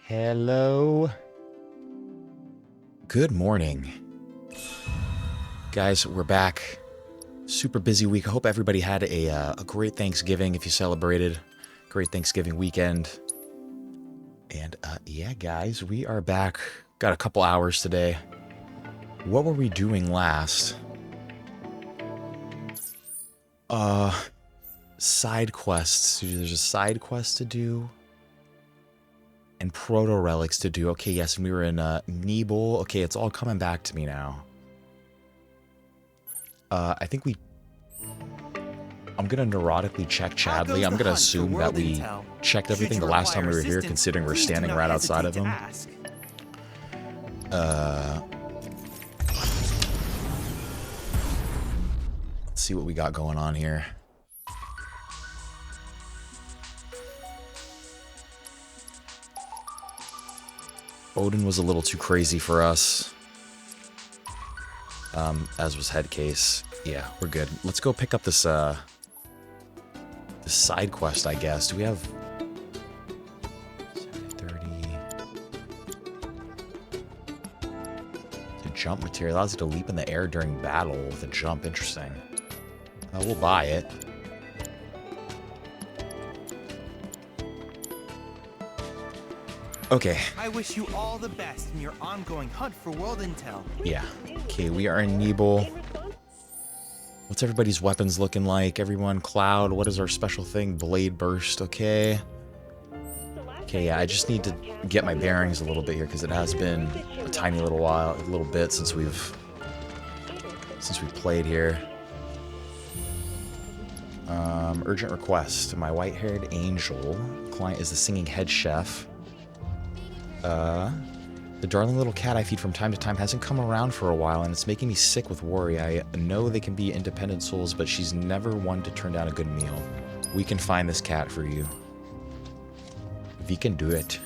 Hello. Good morning. Guys, we're back. Super busy week. I hope everybody had a great Thanksgiving if you celebrated. Great Thanksgiving weekend. And yeah, guys, we are back. Got a couple hours today. What were we doing last? Side quests. There's a side quest to do. And protorelics to do. Okay, yes, and we were in Nibel. Okay, it's all coming back to me now. I think I'm gonna neurotically check Chadley. I'm gonna assume that we checked everything the last time we were here, considering we're standing right outside of him. Let's see what we got going on here. Odin was a little too crazy for us. As was Headcase. Yeah, we're good. Let's go pick up this side quest, I guess. Do we have 30? The jump material allows you to leap in the air during battle with a jump. Interesting. We'll buy it. Okay. I wish you all the best in your ongoing hunt for world intel. Yeah. Okay, we are in Nibel. What's everybody's weapons looking like? Everyone, Cloud, what is our special thing? Blade Burst, okay. Okay, yeah, I just need to get my bearings a little bit here because it has been a tiny little bit since we played here. Urgent request. My white-haired angel client is the singing head chef. The darling little cat I feed from time to time hasn't come around for a while, and it's making me sick with worry. I know they can be independent souls, but she's never one to turn down a good meal. We can find this cat for you. We can do it.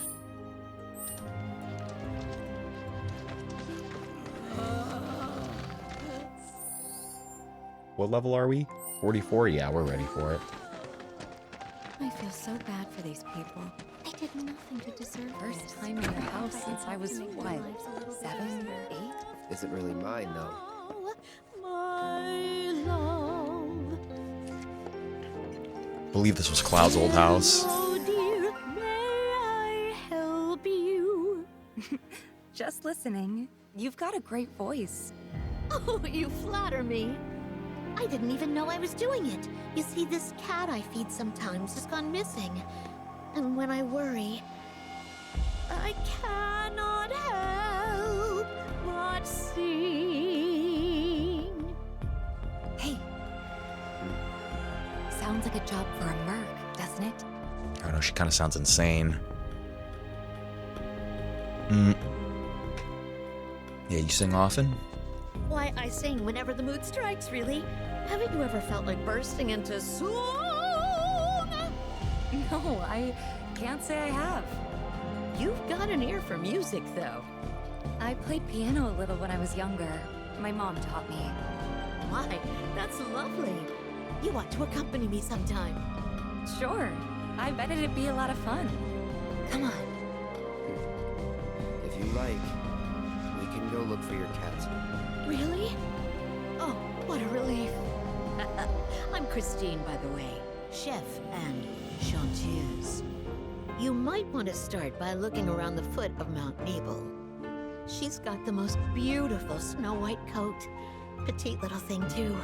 What level are we? 44? Yeah, we're ready for it. I feel so bad for these people. I did nothing to deserve first time in your house since I was, what, 7 or 8? Isn't really mine, though. My love. I believe this was Cloud's old house. Oh dear, may I help you? Just listening. You've got a great voice. Oh, you flatter me. I didn't even know I was doing it. You see, this cat I feed sometimes has gone missing. And when I worry, I cannot help but sing. Hey. Sounds like a job for a merc, doesn't it? I don't know, she kind of sounds insane. Yeah, you sing often? Why, I sing whenever the mood strikes, really. Haven't you ever felt like bursting into song? No, I can't say I have. You've got an ear for music, though. I played piano a little when I was younger. My mom taught me. Why, that's lovely. You ought to accompany me sometime. Sure. I bet it'd be a lot of fun. Come on. If you like, we can go look for your cats. Really? Oh, what a relief. I'm Christine, by the way. Chef and chanteuse. You might want to start by looking around the foot of Mount Nibel. She's got the most beautiful snow-white coat. Petite little thing, too.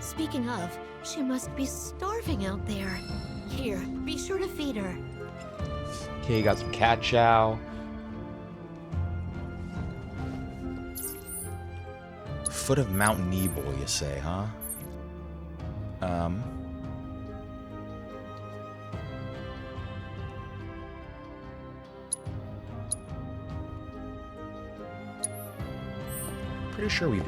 Speaking of, she must be starving out there. Here, be sure to feed her. Okay, you got some cat chow. Foot of Mount Nibel, you say, huh? Pretty sure we've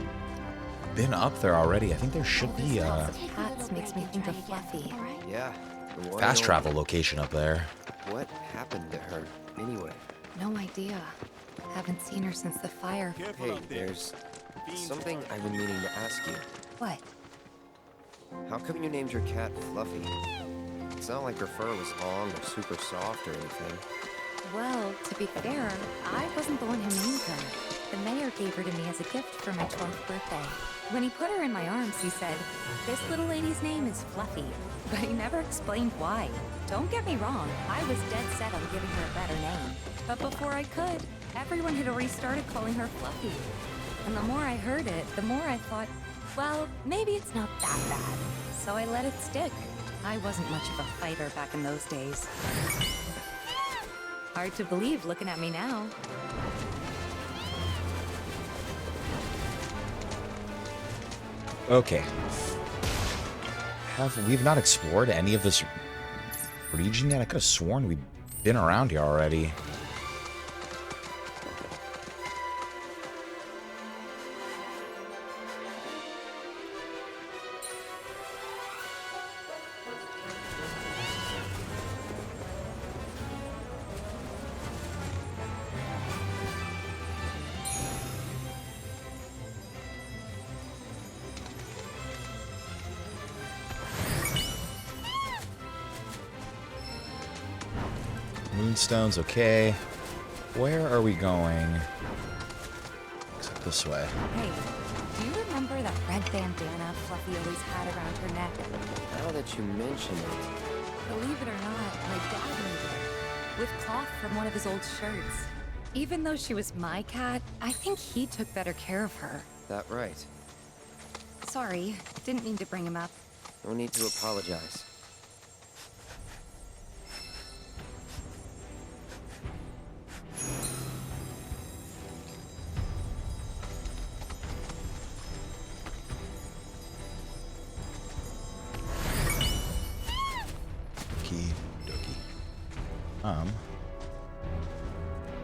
been up there already. I think there should be a Cats makes me think of Fluffy. Yeah, the one fast and travel location up there. only. What happened to her, anyway? No idea. Haven't seen her since the fire. Hey, there's something I've been meaning to ask you. What? How come you named your cat Fluffy? It's not like her fur was long or super soft or anything. Well, to be fair, I wasn't the one who named her. The mayor gave her to me as a gift for my 12th birthday. When he put her in my arms, he said, "This little lady's name is Fluffy." But he never explained why. Don't get me wrong, I was dead set on giving her a better name. But before I could, everyone had already started calling her Fluffy. And the more I heard it, the more I thought, well, maybe it's not that bad. So I let it stick. I wasn't much of a fighter back in those days. Hard to believe looking at me now. Okay. We've not explored any of this region yet? I could have sworn we'd been around here already. Moonstones, okay. Where are we going? Looks like this way. Hey, do you remember that red bandana Fluffy always had around her neck? Now that you mention it. Believe it or not, my dad made it. With cloth from one of his old shirts. Even though she was my cat, I think he took better care of her. That right. Sorry, didn't mean to bring him up. No need to apologize.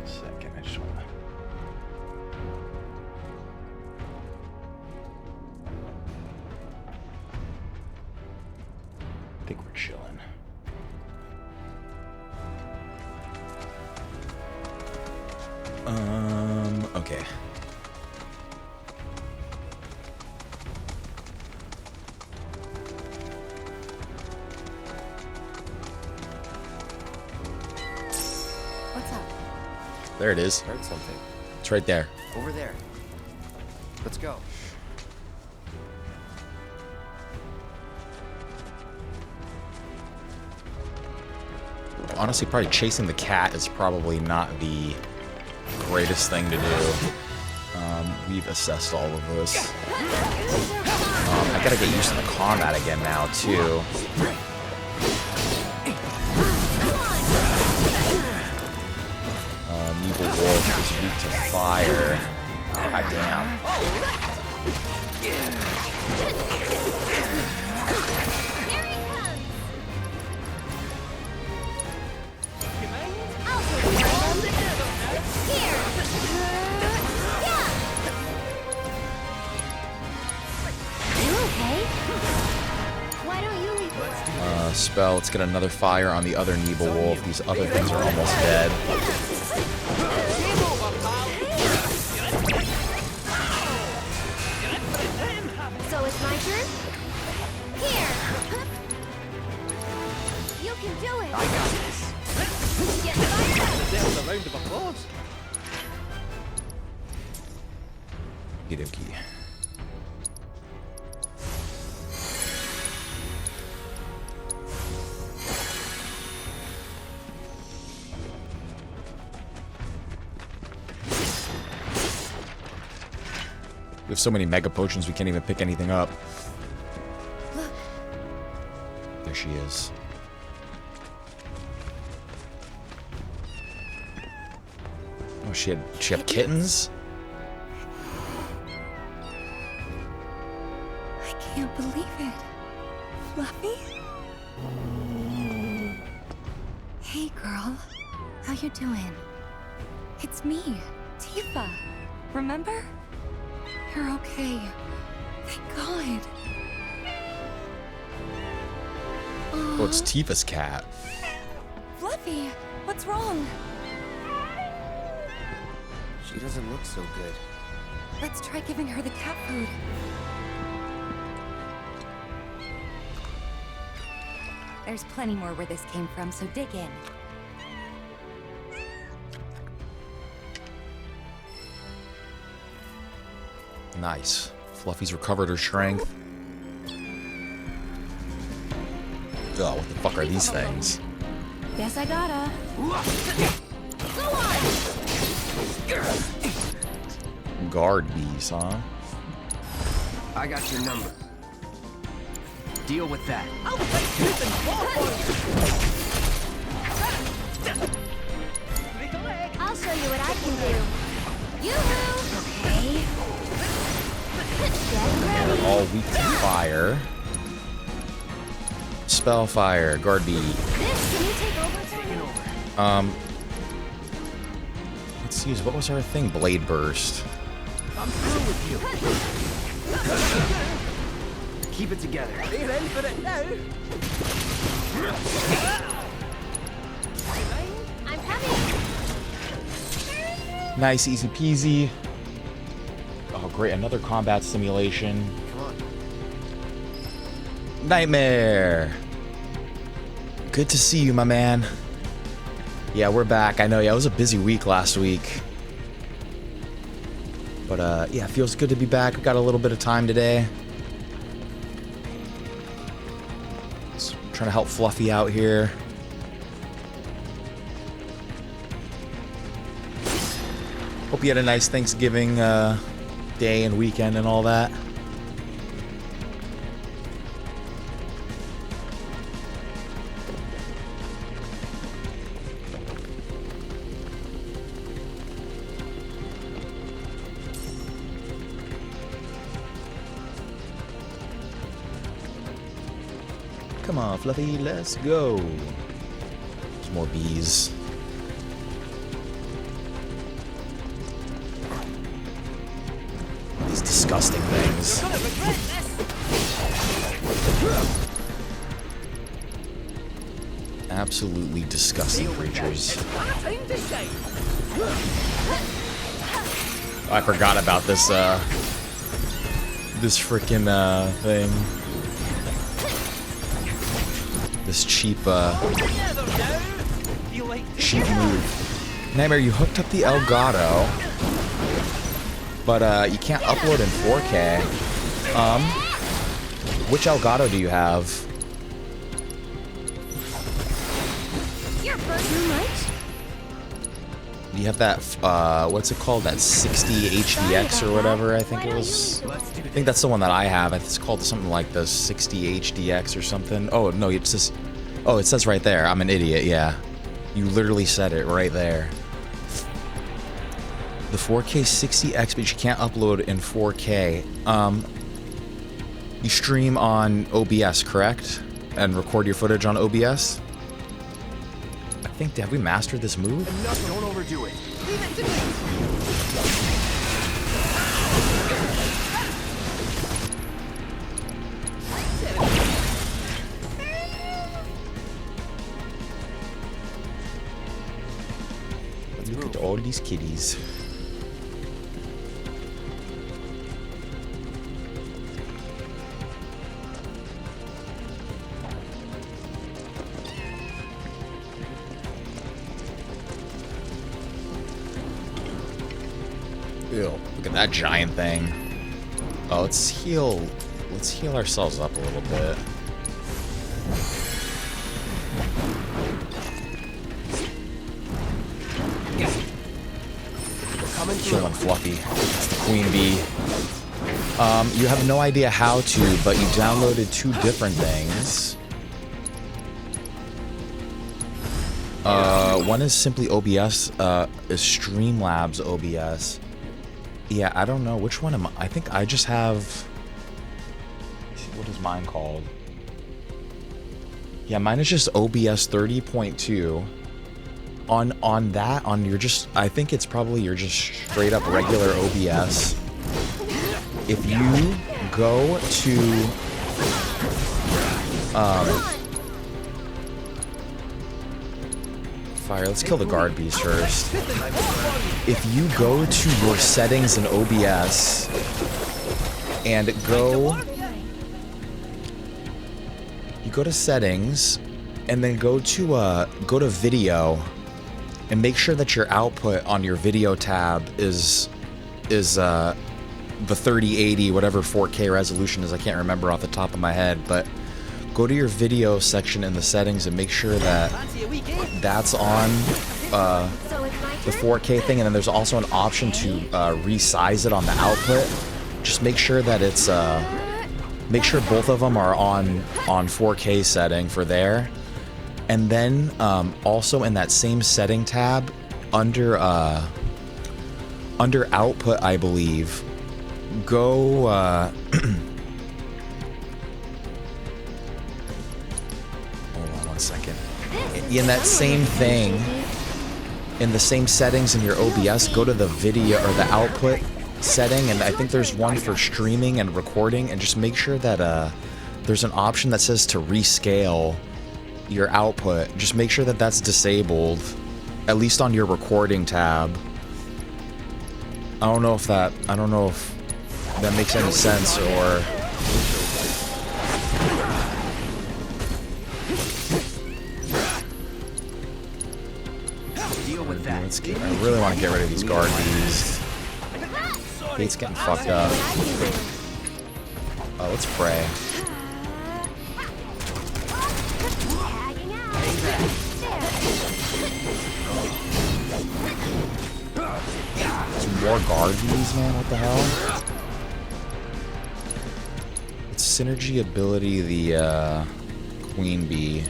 Second, I just wanna... I think we're chilling. Okay. What's up? There it is. Heard something. It's right there. Over there. Let's go. Honestly, probably chasing the cat is probably not the greatest thing to do. We've assessed all of this. I gotta get used to the combat again now, too. Nibel Wolf is weak to fire. God damn. Spell. Let's get another fire on the other Nibel Wolf. These other things are almost dead. So it's my turn? Here! You can do it! I got this. Get fired up! Deserves a round of applause. Okie. We have so many mega potions we can't even pick anything up. Look. There she is. Oh, she had kittens? I can't believe it. Fluffy? Hey, girl. How you doing? It's me, Tifa. Remember? You're okay. Thank God. Oh, it's Tifa's cat. Fluffy, what's wrong? She doesn't look so good. Let's try giving her the cat food. There's plenty more where this came from, so dig in. Nice. Fluffy's recovered her strength. Oh, what the fuck are these things? Guess I gotta. Guard bees, huh? I got your number. Deal with that. I'll show you what I can do. Yoo-hoo! Okay. Get They're ready. all weak to fire. Spell fire, guard bee. This, can you take over for me? Let's use, what was our thing? Blade burst. I'm through with you. Keep it together. You're in for it now. I'm coming. Nice, easy peasy. Oh, great, another combat simulation. Come on. Nightmare! Good to see you, my man. Yeah, we're back. I know, yeah, it was a busy week last week. But, yeah, it feels good to be back. We got a little bit of time today. Just trying to help Fluffy out here. Hope you had a nice Thanksgiving day and weekend and all that. Come on, Fluffy, let's go. There's more bees. These disgusting things. Absolutely disgusting creatures. I forgot about this, this frickin', thing. This cheap move. Nightmare, you hooked up the Elgato, but you can't upload in 4K. Which Elgato do you have? You're too much. Do you have that, what's it called? That 60 HDX or whatever, I think it was. I think that's the one that I have. It's called something like the 60 HDX or something. Oh, no, it's just... Oh, it says right there. I'm an idiot, yeah. You literally said it right there. The 4K 60X, but you can't upload in 4K. You stream on OBS, correct? And record your footage on OBS? I think, have we mastered this move? Enough, don't overdo it. Leave it to me. Look at all these kitties. Ew, look at that giant thing. Oh, let's heal ourselves up a little bit. Killing Fluffy. It's the queen bee. You have no idea how to, but you downloaded two different things. One is simply OBS, is Streamlabs OBS. Yeah, I don't know which one am I think I just have. What is mine called? Yeah, mine is just OBS 30.2. On that, on your just, I think it's probably your just straight up regular OBS. If you go to, fire, let's kill the guard bees first. If you go to your settings in OBS and you go to settings and then go to video and make sure that your output on your video tab is the 3080, whatever 4K resolution is. I can't remember off the top of my head, but go to your video section in the settings and make sure that that's on the 4K thing, and then there's also an option to resize it on the output. Just make sure that it's make sure both of them are on 4K setting for there. And then also in that same setting tab under output, I believe, go hold on one second. In that same thing, in the same settings in your OBS, go to the video or the output setting, and I think there's one for streaming and recording, and just make sure that there's an option that says to rescale your output. Just make sure that that's disabled, at least on your recording tab. I don't know if that makes any sense, or I really want to get rid of these guard bees. Gate's getting fucked up. Oh, let's pray. Some more guard bees, man. What the hell? It's synergy ability, the queen bee.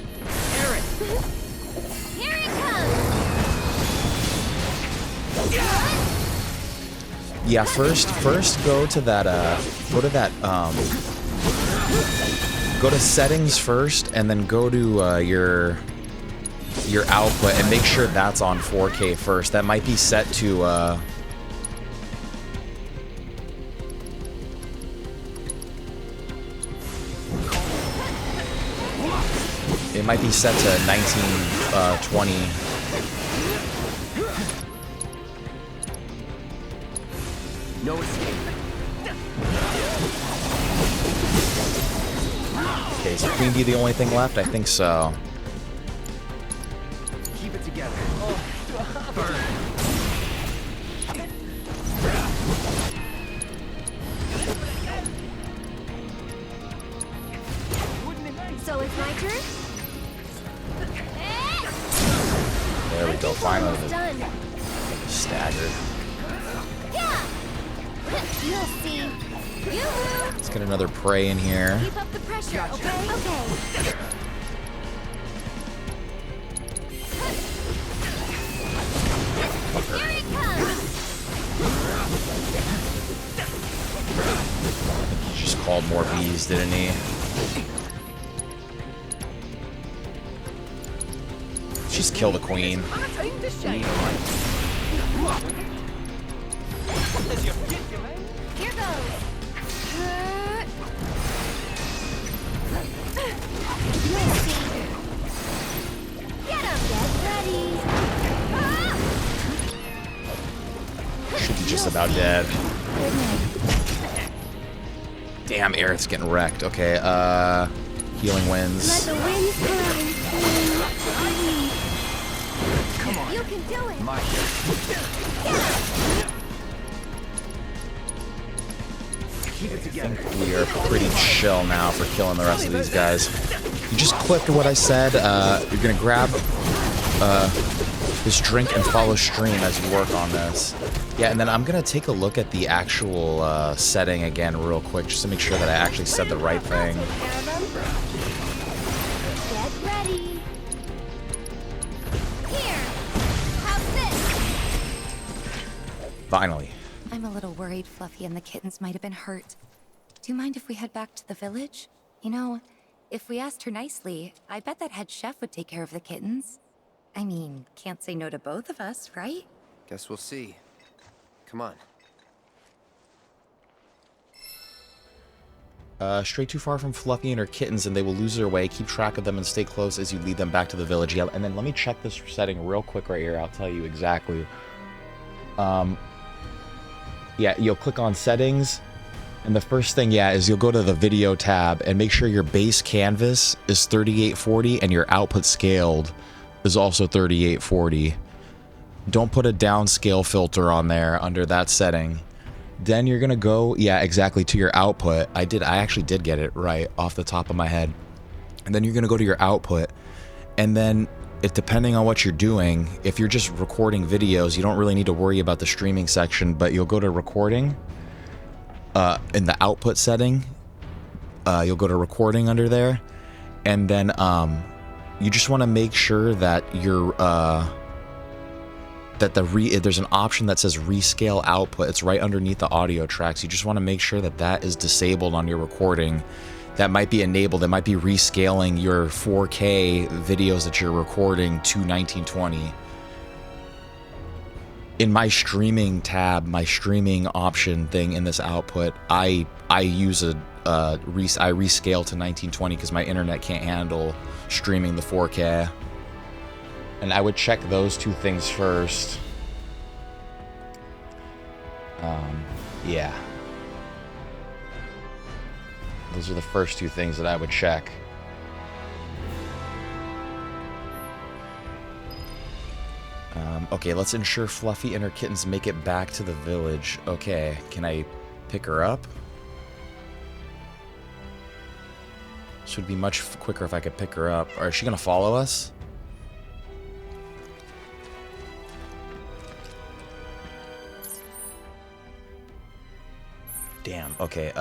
Yeah, first go to that go to settings first, and then go to your output and make sure that's on 4K first. That might be set to it might be set to 1920. No escape. Okay, is Queen Bee the only thing left? I think so. Keep it together. So it's my turn? There we go, finally. Done. Staggered. Yeah. You'll see. Yoo-hoo! Let's get another prey in here. Keep up the pressure, okay? Okay. Here it comes! He just called more bees, didn't he? Just kill the queen. Here goes! You'll see. Get him! Get ready! Should be just about dead. Damn, Aerith's getting wrecked. Okay, healing Let winds. the winds cry. Come on. You can do it! Keep it I together. think we are pretty chill now for killing the rest of these guys. You just clicked what I said. You're gonna grab this drink and follow stream as you work on this. Yeah, and then I'm gonna take a look at the actual setting again real quick, just to make sure that I actually said the right thing. Get ready! Here! Have this! Finally. I'm a little worried Fluffy and the kittens might have been hurt. Do you mind if we head back to the village? You know, if we asked her nicely, I bet that head chef would take care of the kittens. I mean, can't say no to both of us, right? Guess we'll see. Come on. Stray too far from Fluffy and her kittens and they will lose their way. Keep track of them and stay close as you lead them back to the village. Yeah, and then let me check this setting real quick right here. I'll tell you exactly. Yeah, you'll click on settings, and the first thing, yeah, is you'll go to the video tab and make sure your base canvas is 3840 and your output scaled is also 3840. Don't put a downscale filter on there under that setting. Then you're gonna go, yeah, exactly, to your output. I actually did get it right off the top of my head. And then you're gonna go to your output, and then depending on what you're doing, if you're just recording videos, you don't really need to worry about the streaming section, but you'll go to recording, in the output setting, you'll go to recording under there, and then you just want to make sure that you're there's an option that says rescale output. It's right underneath the audio tracks. You just want to make sure that that is disabled on your recording. That might be enabled. It might be rescaling your 4K videos that you're recording to 1920. In my streaming tab, my streaming option thing in this output, I use I rescale to 1920 because my internet can't handle streaming the 4K. And I would check those two things first. Yeah. Those are the first two things that I would check. Okay, let's ensure Fluffy and her kittens make it back to the village. Okay, can I pick her up? Should be much quicker if I could pick her up. Or is she gonna follow us? Damn, okay,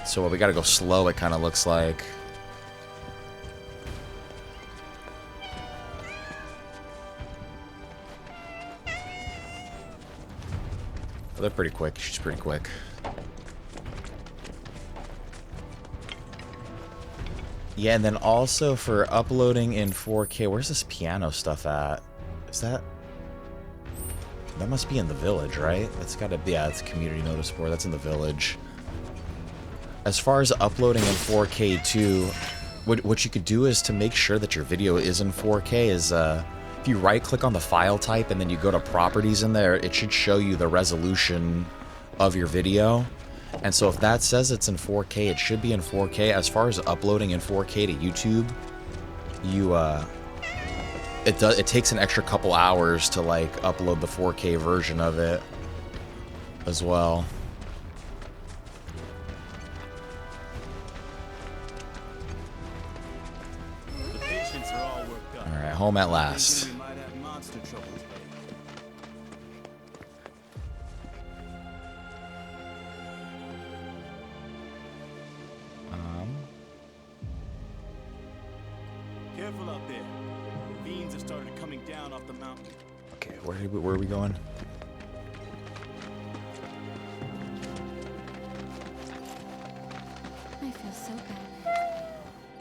so we gotta go slow, it kind of looks like. Oh, they're pretty quick. She's pretty quick. Yeah, and then also for uploading in 4K, where's this piano stuff at? Is that... That must be in the village, right? That's gotta be... Yeah, it's community notice board. That's in the village. As far as uploading in 4K too, what you could do is to make sure that your video is in 4K is... if you right-click on the file type and then you go to properties in there, it should show you the resolution of your video. And so if that says it's in 4K, it should be in 4K. As far as uploading in 4K to YouTube, it takes an extra couple hours to like upload the 4K version of it as well. The patients are all worked up. All right, home at last. We might have monster trouble today. Careful out there. Fiends have started coming down off the mountain. Okay, where are we going? I feel so bad. I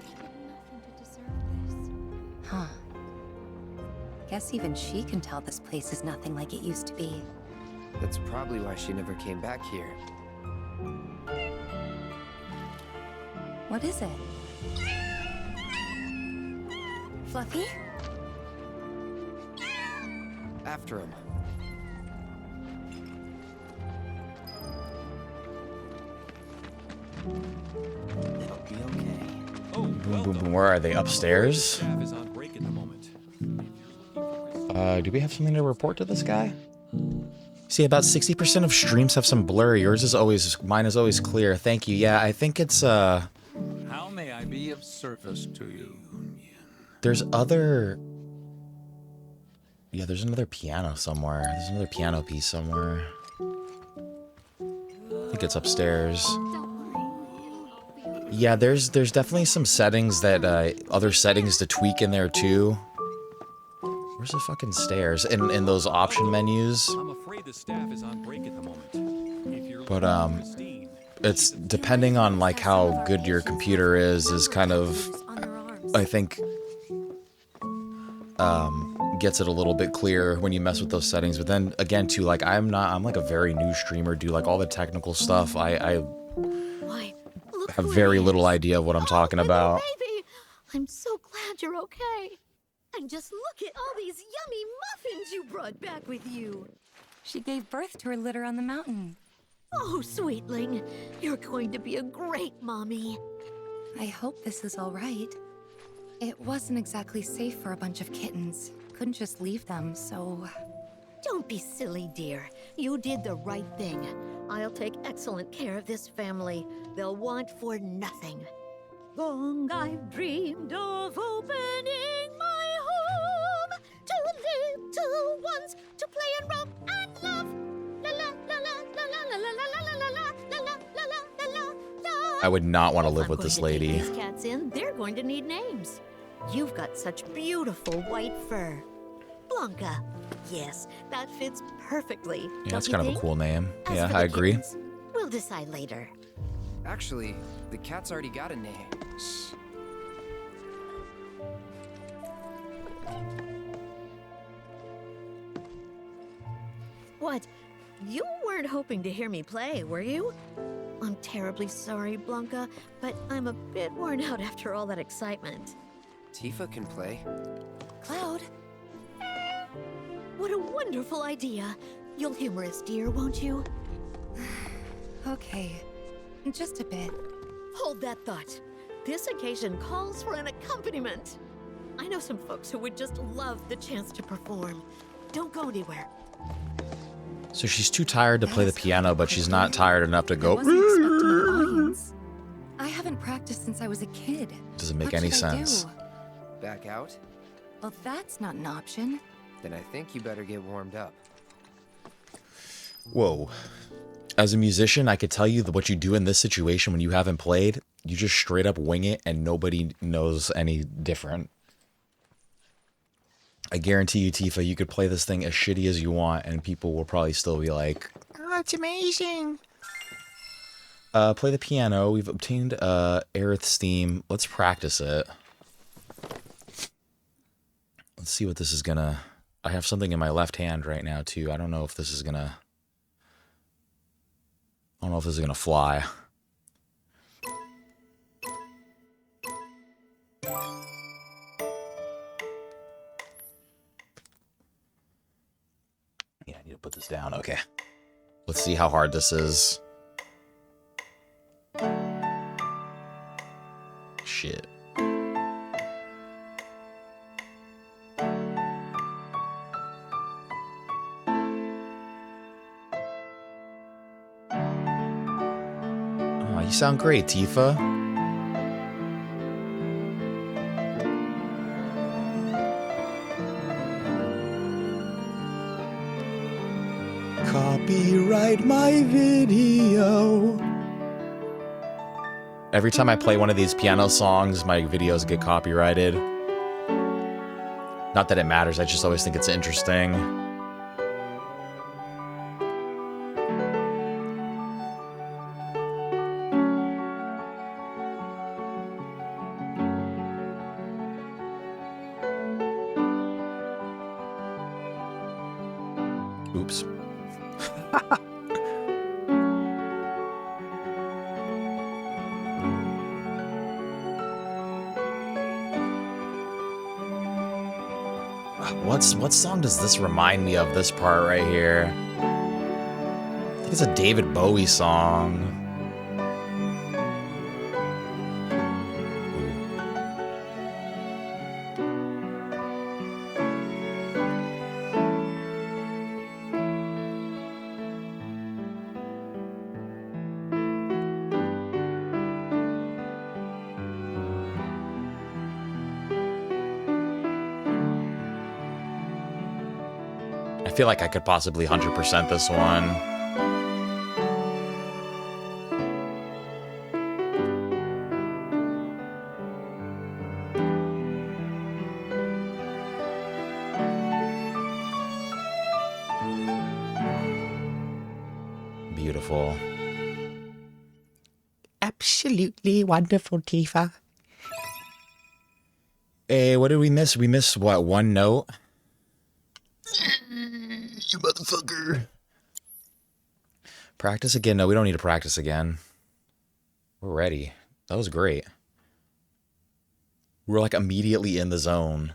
did nothing to deserve this. Huh. Guess even she can tell this place is nothing like it used to be. That's probably why she never came back here. What is it? Fluffy? After him. It'll be okay. Boom, boom, boom. Where are they? Upstairs? Do we have something to report to this guy? See, about 60% of streams have some blur. Mine is always clear. Thank you. Yeah, I think it's, How may I be of service to you? there's other... Yeah, there's another piano somewhere. There's another piano piece somewhere. I think it's upstairs. Don't worry. It'll be okay. Yeah, there's definitely some settings that, other settings to tweak in there too. Where's the fucking stairs? In those option menus. I'm afraid the staff is on break at the moment. If you're But, looking for Christine, it's depending on like how good your computer is kind of, On their arms. I think, gets it a little bit clearer when you mess with those settings. But then again too, like I'm like a very new streamer, do like all the technical stuff. I Why, look have who it very is. little idea of what I'm talking Oh, little about. baby. I'm so glad you're okay. And just look at all these yummy muffins you brought back with you. She gave birth to her litter on the mountain. Oh, sweetling, you're going to be a great mommy. I hope this is all right. It wasn't exactly safe for a bunch of kittens. Couldn't just leave them, so... Don't be silly, dear. You did the right thing. I'll take excellent care of this family. They'll want for nothing. Long I've dreamed of opening my home to little ones to play and romp and love. La la la la la la la la la la la la la la la la la. I would not want to live I'm with going this to lady. take these cats in. They're going to need names. You've got such beautiful white fur. Blanca. Yes, that fits perfectly. Yeah, that's don't you kind of a think? cool name. As Yeah, for the I agree. kittens, we'll decide later. Actually, the cat's already got a name. What? You weren't hoping to hear me play, were you? I'm terribly sorry, Blanca, but I'm a bit worn out after all that excitement. Tifa can play. Cloud, What a wonderful idea. You'll humor us, dear, won't you? okay. Just a bit. Hold that thought. This occasion calls for an accompaniment. I know some folks who would just love the chance to perform. Don't go anywhere. So she's too tired to play the piano, but she's not tired enough to I go. wasn't expecting an audience. I haven't practiced since I was a kid. Doesn't make What any should I sense. do? Back out? Well, that's not an option. Then I think you better get warmed up. Whoa. As a musician, I could tell you that what you do in this situation when you haven't played, you just straight up wing it and nobody knows any different. I guarantee you, Tifa, you could play this thing as shitty as you want and people will probably still be like, oh, it's amazing. Play the piano. We've obtained Aerith's theme. Let's practice it. Let's see what this is gonna... I have something in my left hand right now, too. I don't know if this is gonna... I don't know if this is gonna fly. Yeah, I need to put this down. Okay. Let's see how hard this is. Shit. Oh, you sound great, Tifa. Copyright my video. Every time I play one of these piano songs, my videos get copyrighted. Not that it matters, I just always think it's interesting. Oops. What song does this remind me of, this part right here? I think it's a David Bowie song. I feel like I could possibly 100% this one. Beautiful. Absolutely wonderful, Tifa. Hey, what did we miss? We missed, what, one note? You motherfucker. Practice again? No, we don't need to practice again. We're ready. That was great. We're like immediately in the zone.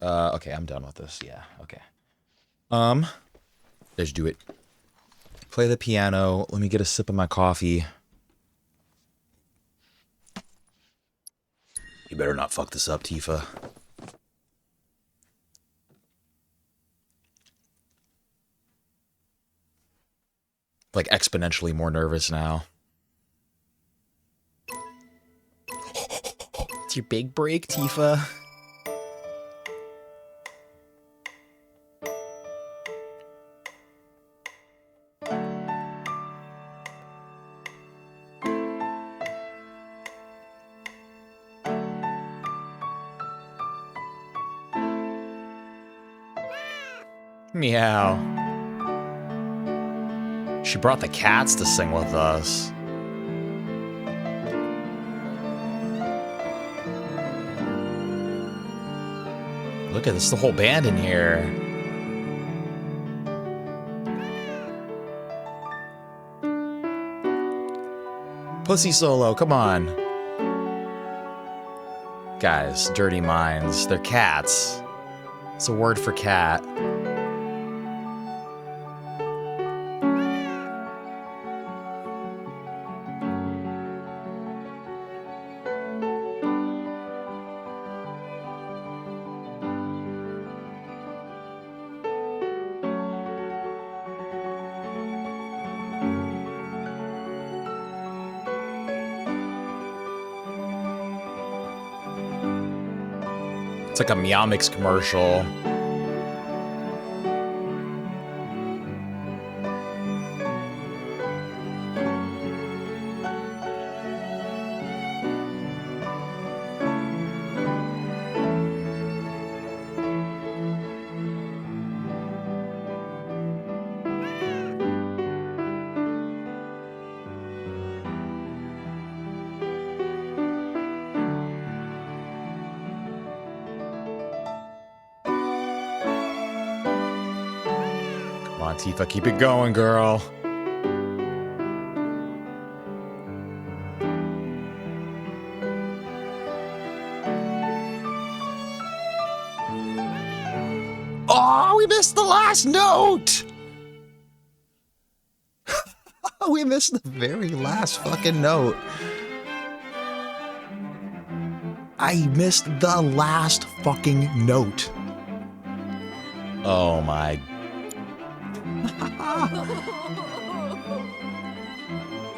Okay, I'm done with this. Yeah, okay. Let's do it. Play the piano. Let me get a sip of my coffee. You better not fuck this up, Tifa. Like exponentially more nervous now. It's your big break, Tifa. Meow. She brought the cats to sing with us. Look at this, the whole band in here. Pussy Solo, come on. Guys, dirty minds, they're cats. It's a word for cat. It's like a Meow Mix commercial. Tifa, keep it going, girl. Oh, we missed the last note! We missed the very last fucking note. I missed the last fucking note. Oh my.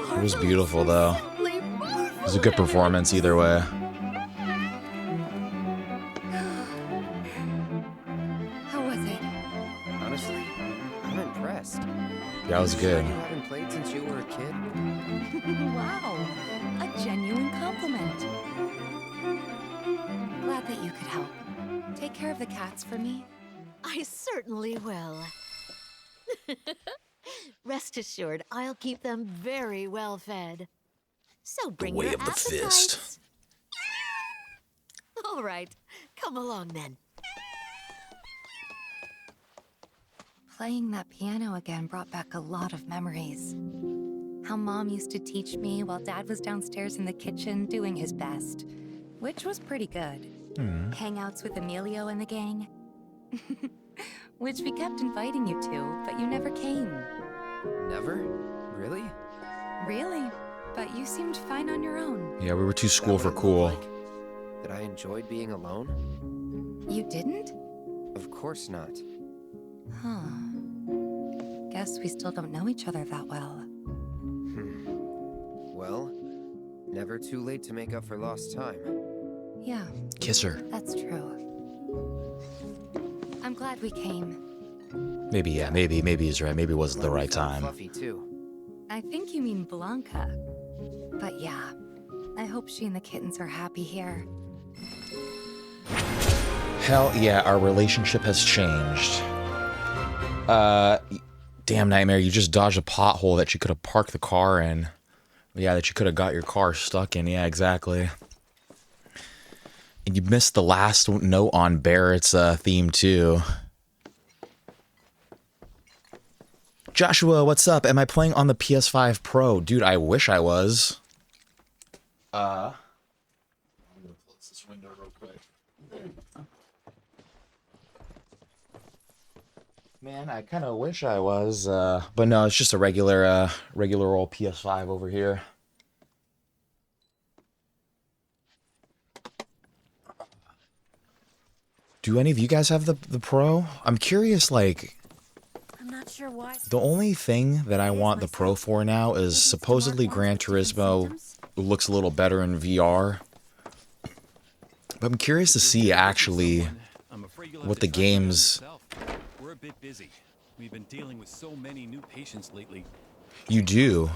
It was beautiful, though. It was a good performance either way. How was it? Honestly, I'm impressed. Yeah, it was good. You haven't played since you were a kid? Wow, a genuine compliment. Glad that you could help. Take care of the cats for me. I certainly will. Rest assured, I'll keep them very well fed. So bring way your of the appetites. fist. All right, come along then. Playing that piano again brought back a lot of memories. How Mom used to teach me while Dad was downstairs in the kitchen doing his best, which was pretty good. Hangouts with Emilio and the gang, which we kept inviting you to, but you never came. Never? Really? Really? But you seemed fine on your own. Yeah, we were too school That for what it cool. looked like? That I enjoyed being alone? You didn't? Of course not. Huh. Guess we still don't know each other that well. Well, never too late to make up for lost time. Yeah, Kiss her. that's true. I'm glad we came. Maybe, yeah, maybe he's right. Maybe it wasn't the right time. Fluffy too. I think you mean Blanca. But yeah, I hope she and the kittens are happy here. Hell yeah, our relationship has changed. Damn, Nightmare, you just dodged a pothole that you could have parked the car in. Yeah, that you could have got your car stuck in. Yeah, exactly. And you missed the last note on Barrett's theme, too. Joshua, what's up? Am I playing on the PS5 Pro? Dude, I wish I was. I'm gonna close this window real quick. Man, I kind of wish I was, but no, it's just a regular old PS5 over here. Do any of you guys have the Pro? I'm curious, like, I'm not sure why. the only thing that I want the Pro for now is supposedly Gran Turismo looks a little better in VR. But I'm curious to see actually what the games... We're a bit busy. We've been dealing with so many new patients lately. You do?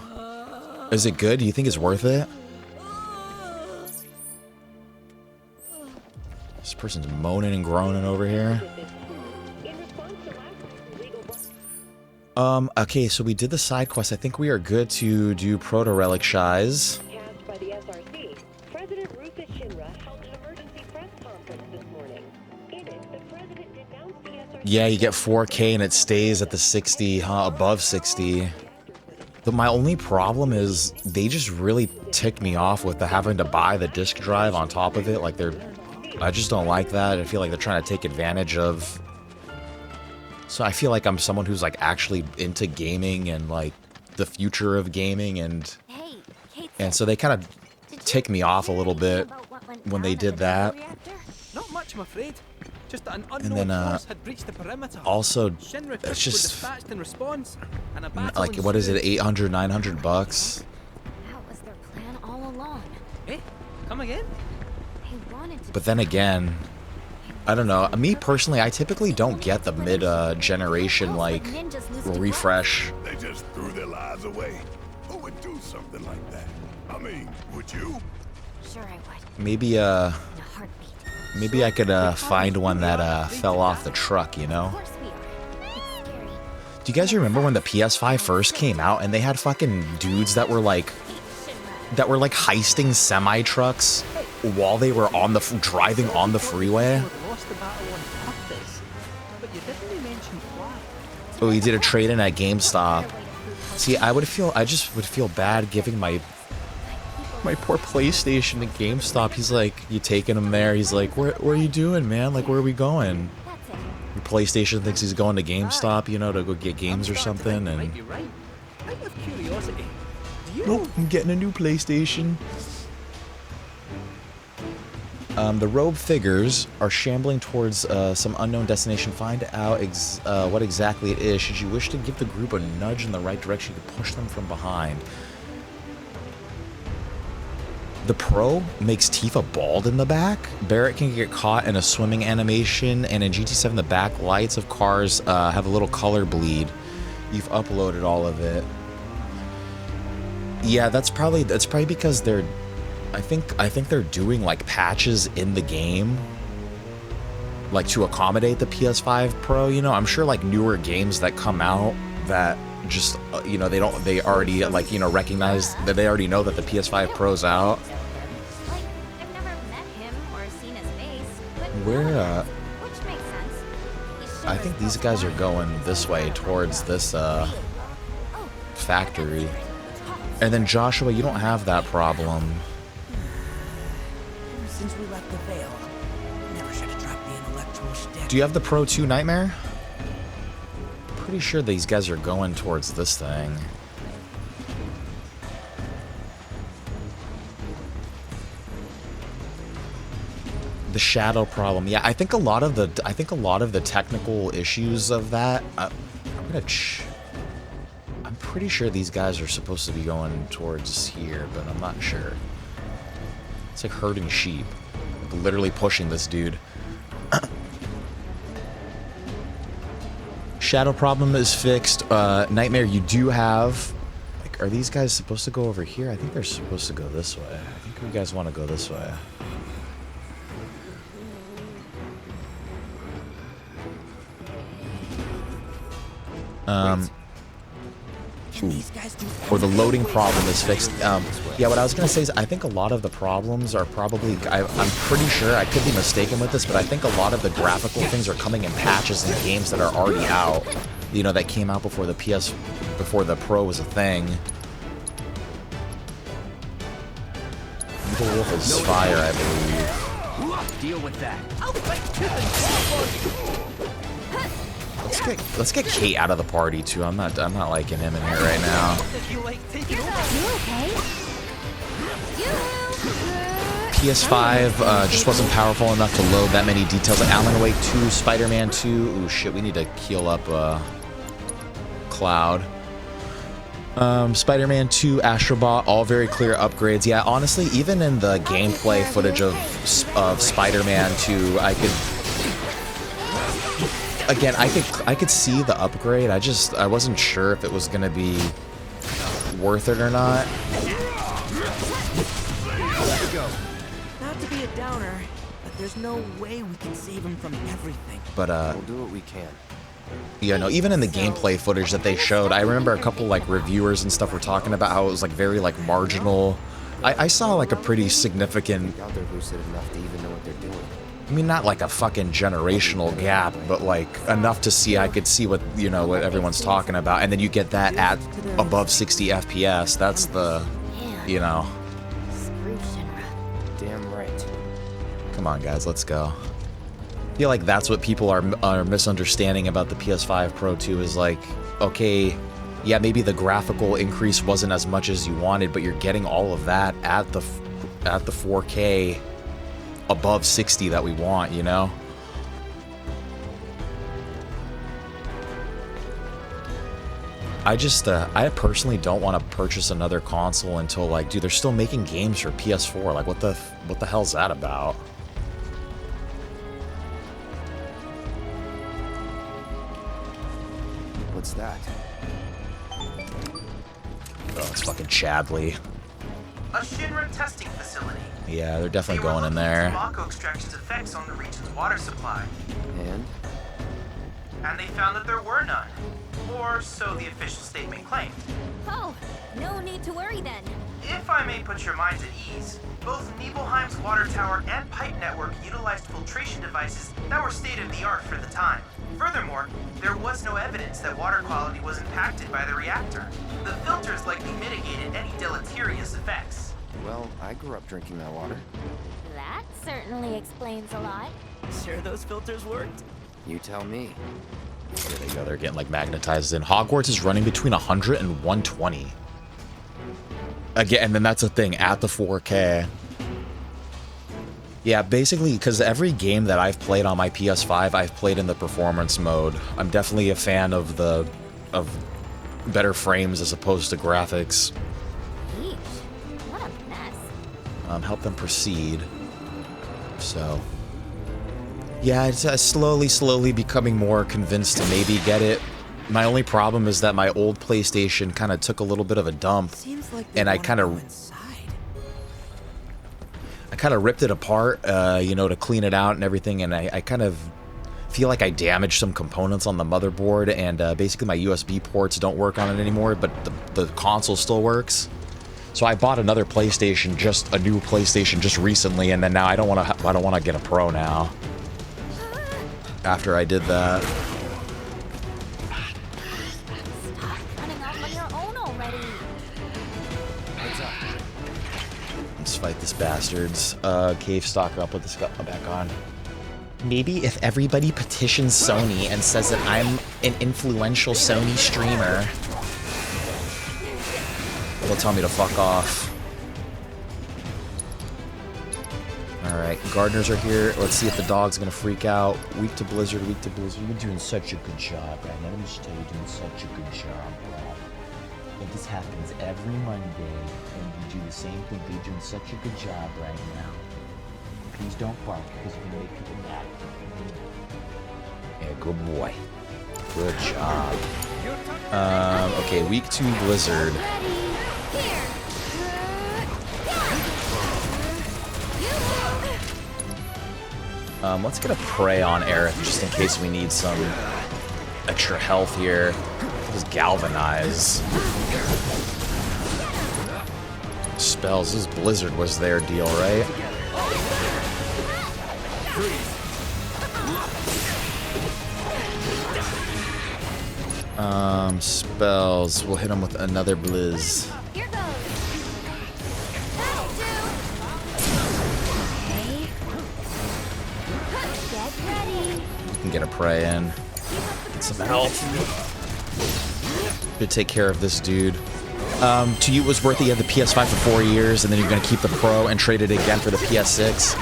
Is it good? Do you think it's worth it? This person's moaning and groaning over here. Okay, so we did the side quest. I think we are good to do protorelic shies. Yeah, you get 4K and it stays at the 60, huh? Above 60. But my only problem is they just really tick me off with the having to buy the disk drive on top of it. Like I just don't like that. I feel like they're trying to take advantage of. So I feel like I'm someone who's like actually into gaming and like the future of gaming, and so they kind of tick me off a little bit when they did that. Not much, I'm afraid. Just that an And unknown then force had breached the perimeter. also, Shinra it's troops were just dispatched in response, and a battle like, what is it, ensued. 800, 900 bucks? That was their plan all along. Eh? Come again? They wanted to. But then again, I don't know. Me personally, I typically don't get the mid-generation like refresh. They just threw their lives away. Who would do something like that? I mean, would you? Sure, I would. Maybe In a heartbeat. maybe I could find one that fell off the truck, you know? Of course we are. It's scary. Do you guys remember when the PS5 first came out and they had fucking dudes that were like heisting semi trucks while they were on the driving on the freeway? Lost the battle on purpose, but you didn't mention why. Oh, he did a trade-in at GameStop. See, I just would feel bad giving my poor PlayStation to GameStop. He's like, you taking him there? He's like, where are you doing, man? Like, where are we going? Your PlayStation thinks he's going to GameStop, you know, to go get games or something, and Might be right. Out of curiosity, do you nope, I'm getting a new PlayStation. The robe figures are shambling towards some unknown destination. Find out what exactly it is. Should you wish to give the group a nudge in the right direction, you can push them from behind. The Pro makes Tifa bald in the back. Barrett can get caught in a swimming animation, and in GT7 the back lights of cars have a little color bleed. You've uploaded all of it. Yeah, that's probably because they're I think they're doing like patches in the game, like to accommodate the PS5 Pro. You know, I'm sure like newer games that come out that just you know they already like, you know, recognize that they already know that the PS5 Pro's out. Like, I've never met him or seen his face, but Where which makes sense. He's I think these guys are going this way towards this factory. And then Joshua, you don't have that problem. Since we left the Veil, never should have dropped the intellectual stick. Do you have the Pro 2 Nightmare? Pretty sure these guys are going towards this thing. The shadow problem. Yeah, I think a lot of the technical issues of that. I'm pretty sure these guys are supposed to be going towards here, but I'm not sure. It's like herding sheep, like literally pushing this dude. Shadow problem is fixed. Nightmare, you do have. Like, are these guys supposed to go over here? I think they're supposed to go this way. I think you guys want to go this way. Or the loading problem is fixed. Yeah, what I was going to say is I think a lot of the problems are probably, I'm pretty sure, I could be mistaken with this, but I think a lot of the graphical things are coming in patches in games that are already out, you know, that came out before the before the Pro was a thing. Evil Wolf is fire, I believe. Deal with that. Let's get Kate out of the party too. I'm not liking him in here right now. If you like taking over. You okay? PS5 just wasn't powerful enough to load that many details. Like Alan Wake 2, Spider-Man 2. Ooh, shit, we need to heal up Cloud. Spider-Man 2, Astrobot, all very clear upgrades. Yeah, honestly, even in the gameplay footage of Spider-Man 2, I could... Again, I could see the upgrade. I wasn't sure if it was gonna be worth it or not. Not to be a downer, but there's no way we can save him from everything. But We'll do what we can. yeah, no, even in the gameplay footage that they showed, I remember a couple like reviewers and stuff were talking about how it was like very like marginal. I saw like a pretty significant, Out there lucid enough to even know what they're doing. I mean, not like a fucking generational gap, but like enough to see, I could see what, you know, what everyone's talking about. And then you get that at above 60 FPS. That's the, you know. Screw Shinra. Damn right. Come on, guys, let's go. I feel like that's what people are misunderstanding about the PS5 Pro 2 is like, okay, yeah, maybe the graphical increase wasn't as much as you wanted, but you're getting all of that at the 4K above 60 that we want, you know? I personally don't want to purchase another console until like, dude, they're still making games for PS4. Like, what the hell's that about? What's that? Oh, it's fucking Chadley. A Shinra testing facility. Yeah, they're definitely They were going in looking there. into Mako extraction's effects on the region's water supply, And they found that there were none. Or so the official statement claimed. Oh, no need to worry then. If I may put your minds at ease, both Nibelheim's water tower and pipe network utilized filtration devices that were state-of-the-art for the time. Furthermore, there was no evidence that water quality was impacted by the reactor. The filters likely mitigated any deleterious effects. well, I grew up drinking that water. That certainly explains a lot. Sure those filters worked? You tell me. There they go. They're getting like magnetized in. Hogwarts is running between 100 and 120. Again, and then that's a thing at the 4K. Yeah, basically, because every game that I've played on my PS5, I've played in the performance mode. I'm definitely a fan of better frames as opposed to graphics. Yeesh, what a mess. Help them proceed. So, yeah, it's slowly becoming more convinced to maybe get it. My only problem is that my old PlayStation kind of took a little bit of a dump, and I kind of ripped it apart, you know, to clean it out and everything, and I kind of feel like I damaged some components on the motherboard, and basically my USB ports don't work on it anymore, but the console still works. So I bought another PlayStation, a new PlayStation, just recently, and then now I don't want to get a Pro now. After I did that. Stop running off on your own already. Let's fight this bastards. Cave Stalker, I'll put this back on. Maybe if everybody petitions Sony and says that I'm an influential Sony streamer, they'll tell me to fuck off. Alright, gardeners are here. Let's see if the dog's gonna freak out. Weak to Blizzard, weak to Blizzard. You're doing such a good job right now. Let me just tell you, you're doing such a good job, bro. If this happens every Monday, and you do the same thing, you're doing such a good job right now. Please don't bark, because you're gonna make people mad. Yeah, good boy. Good job. Okay, week 2 Blizzard. Let's get a Prey on Aerith, just in case we need some extra health here. Just galvanize. Spells, this Blizzard was their deal, right? Spells. We'll hit him with another Blizz. Here goes. That'll do. Okay. Get ready. We can get a Prey in. Get some health. Could take care of this dude. To you, it was worth it. You had the PS5 for 4 years, and then you're going to keep the Pro and trade it again for the PS6.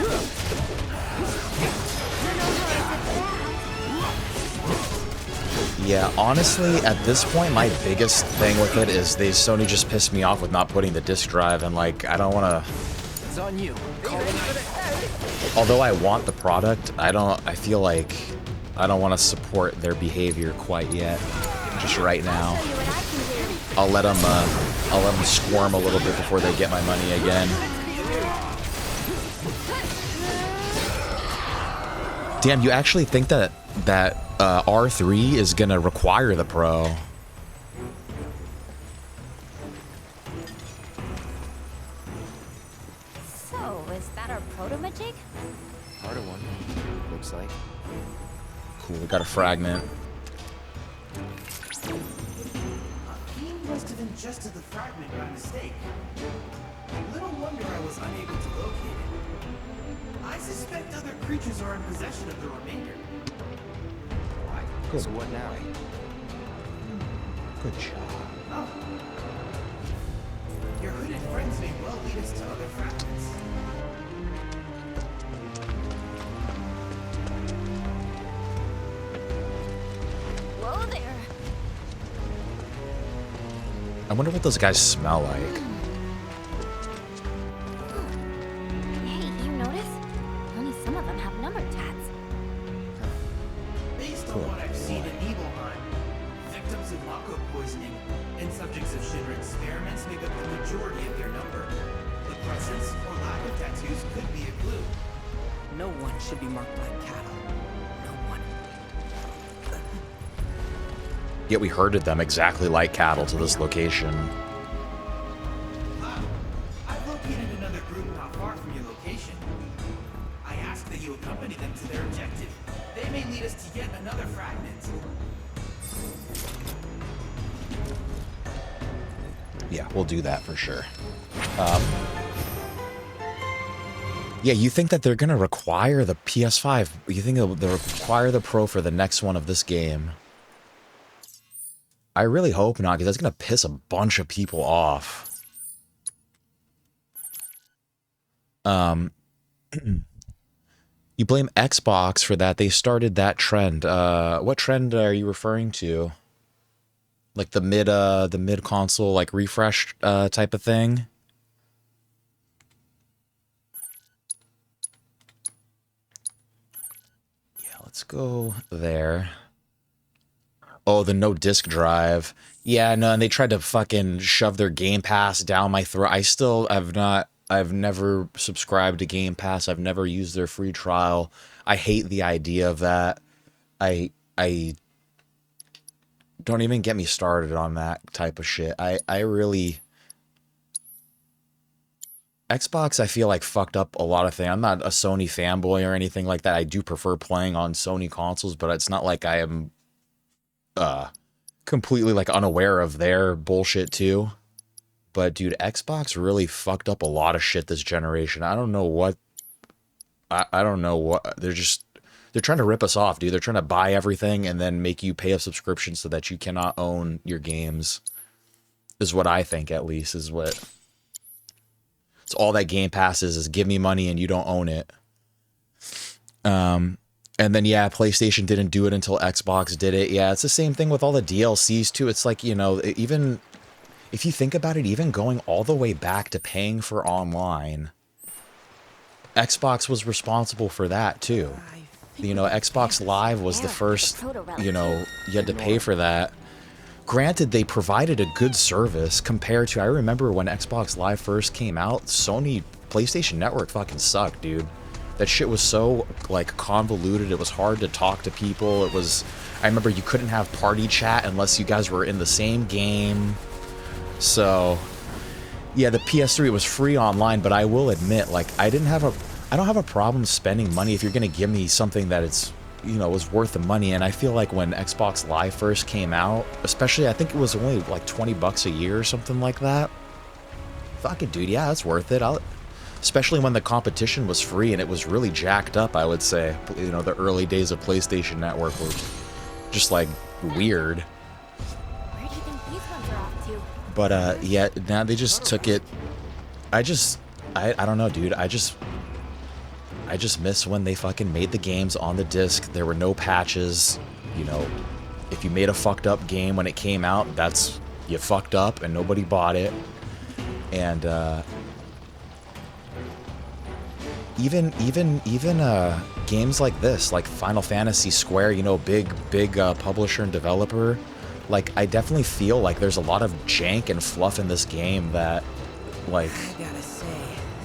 Yeah, honestly, at this point, my biggest thing with it is Sony just pissed me off with not putting the disc drive, and like, I don't want to... It's on you. Although I want the product, I feel like I don't want to support their behavior quite yet. Just right now. I'll let them squirm a little bit before they get my money again. Damn, you actually think that R3 is gonna require the Pro? So, is that our proto-magic? Part of one, looks like. Cool, we got a fragment. He must have ingested the fragment by mistake. Little wonder I was unable to locate it. I suspect other creatures are in possession of the remainder. Cool. So what now? Good job. Oh. Your hooded friends may well lead us to other fragments. Whoa there. I wonder what those guys smell like. Hey, you notice? Only some of them have number tats. Based on what I've seen in Nibelheim, victims of Mako poisoning and subjects of Shinra experiments make up the majority of their number. The presence or lack of tattoos could be a clue. No one should be marked like cattle. No one. Yet we herded them exactly like cattle to this location. I've located another group not far from your location. I ask that you accompany them to their objective. They may lead us to yet another fragment. Yeah, we'll do that for sure. Yeah, you think that they're gonna require the PS5? You think they'll require the Pro for the next one of this game? I really hope not, because that's gonna piss a bunch of people off. You blame Xbox for that. They started that trend. What trend are you referring to? Like the mid console like refresh type of thing? Yeah, let's go there. Oh, the no disc drive. Yeah, no, and they tried to fucking shove their Game Pass down my throat. I've never subscribed to Game Pass. I've never used their free trial. I hate the idea of that. I don't even get me started on that type of shit. I really... Xbox, I feel like, fucked up a lot of things. I'm not a Sony fanboy or anything like that. I do prefer playing on Sony consoles, but it's not like I am completely like unaware of their bullshit too. But dude, Xbox really fucked up a lot of shit this generation. I don't know what... I don't know what... They're trying to rip us off, dude. They're trying to buy everything and then make you pay a subscription so that you cannot own your games. Is what I think, at least, is what... It's all that Game Pass is give me money and you don't own it. And then, yeah, PlayStation didn't do it until Xbox did it. Yeah, it's the same thing with all the DLCs, too. It's like, you know, even... If you think about it, even going all the way back to paying for online, Xbox was responsible for that, too. You know, Xbox Live was the first, you know, you had to pay for that. Granted, they provided a good service compared to, I remember when Xbox Live first came out, Sony PlayStation Network fucking sucked, dude. That shit was so, like, convoluted. It was hard to talk to people. It was, I remember you couldn't have party chat unless you guys were in the same game. So, yeah, the PS3 was free online, but I will admit, like, I don't have a problem spending money if you're going to give me something that it's, you know, was worth the money. And I feel like when Xbox Live first came out, especially, I think it was only like $20 a year or something like that. Fuck it, dude. Yeah, that's worth it. Especially when the competition was free and it was really jacked up, I would say. You know, the early days of PlayStation Network were just like weird. Where do you think these ones are off to? But yeah, now they just took it. I don't know, dude. I just miss when they fucking made the games on the disc. There were no patches. You know, if you made a fucked up game when it came out, that's, you fucked up and nobody bought it. And even games like this, like Final Fantasy, Square, you know, big publisher and developer, like, I definitely feel like there's a lot of jank and fluff in this game that, like, I gotta say,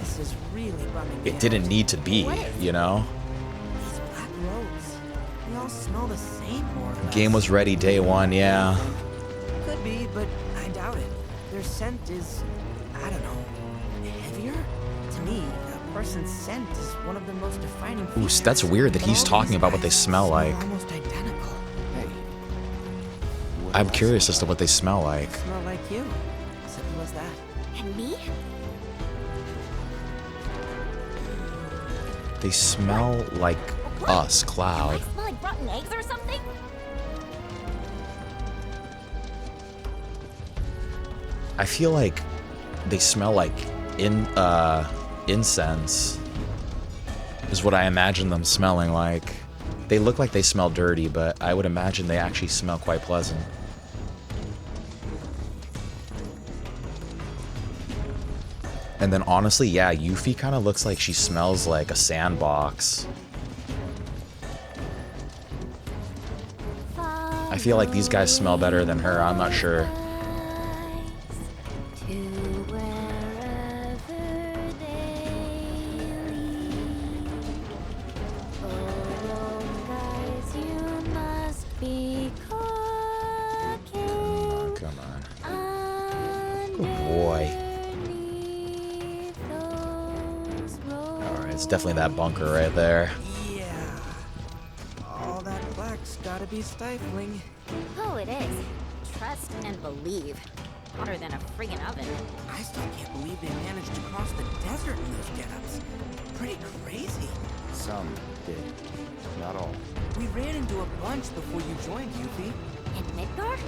this is really bumming me it didn't out. need to be, you know? These black robes, they all smell the same, more or less. Game was ready day one, yeah. Could be, but I doubt it. Their scent is, I don't know, heavier? To me, a person's scent is one of the most defining Ooh, features. that's weird that But he's all talking these about what they guys smell like. almost identical. Hey. I'm curious as to what they smell like. Smell like you. Simple as that. And me? They smell like us, Cloud. I smell like rotten eggs or something? I feel like they smell like incense is what I imagine them smelling like. They look like they smell dirty, but I would imagine they actually smell quite pleasant. And then honestly, yeah, Yuffie kind of looks like she smells like a sandbox. I feel like these guys smell better than her, I'm not sure. Come on. Good boy. Alright, it's definitely that bunker right there. Yeah. All that black's gotta be stifling. Oh, it is. Trust and believe. Hotter than a friggin' oven. I still can't believe they managed to cross the desert in those get-ups. Pretty crazy. Some did. Not all. We ran into a bunch before you joined, Yuffie. In Midgard?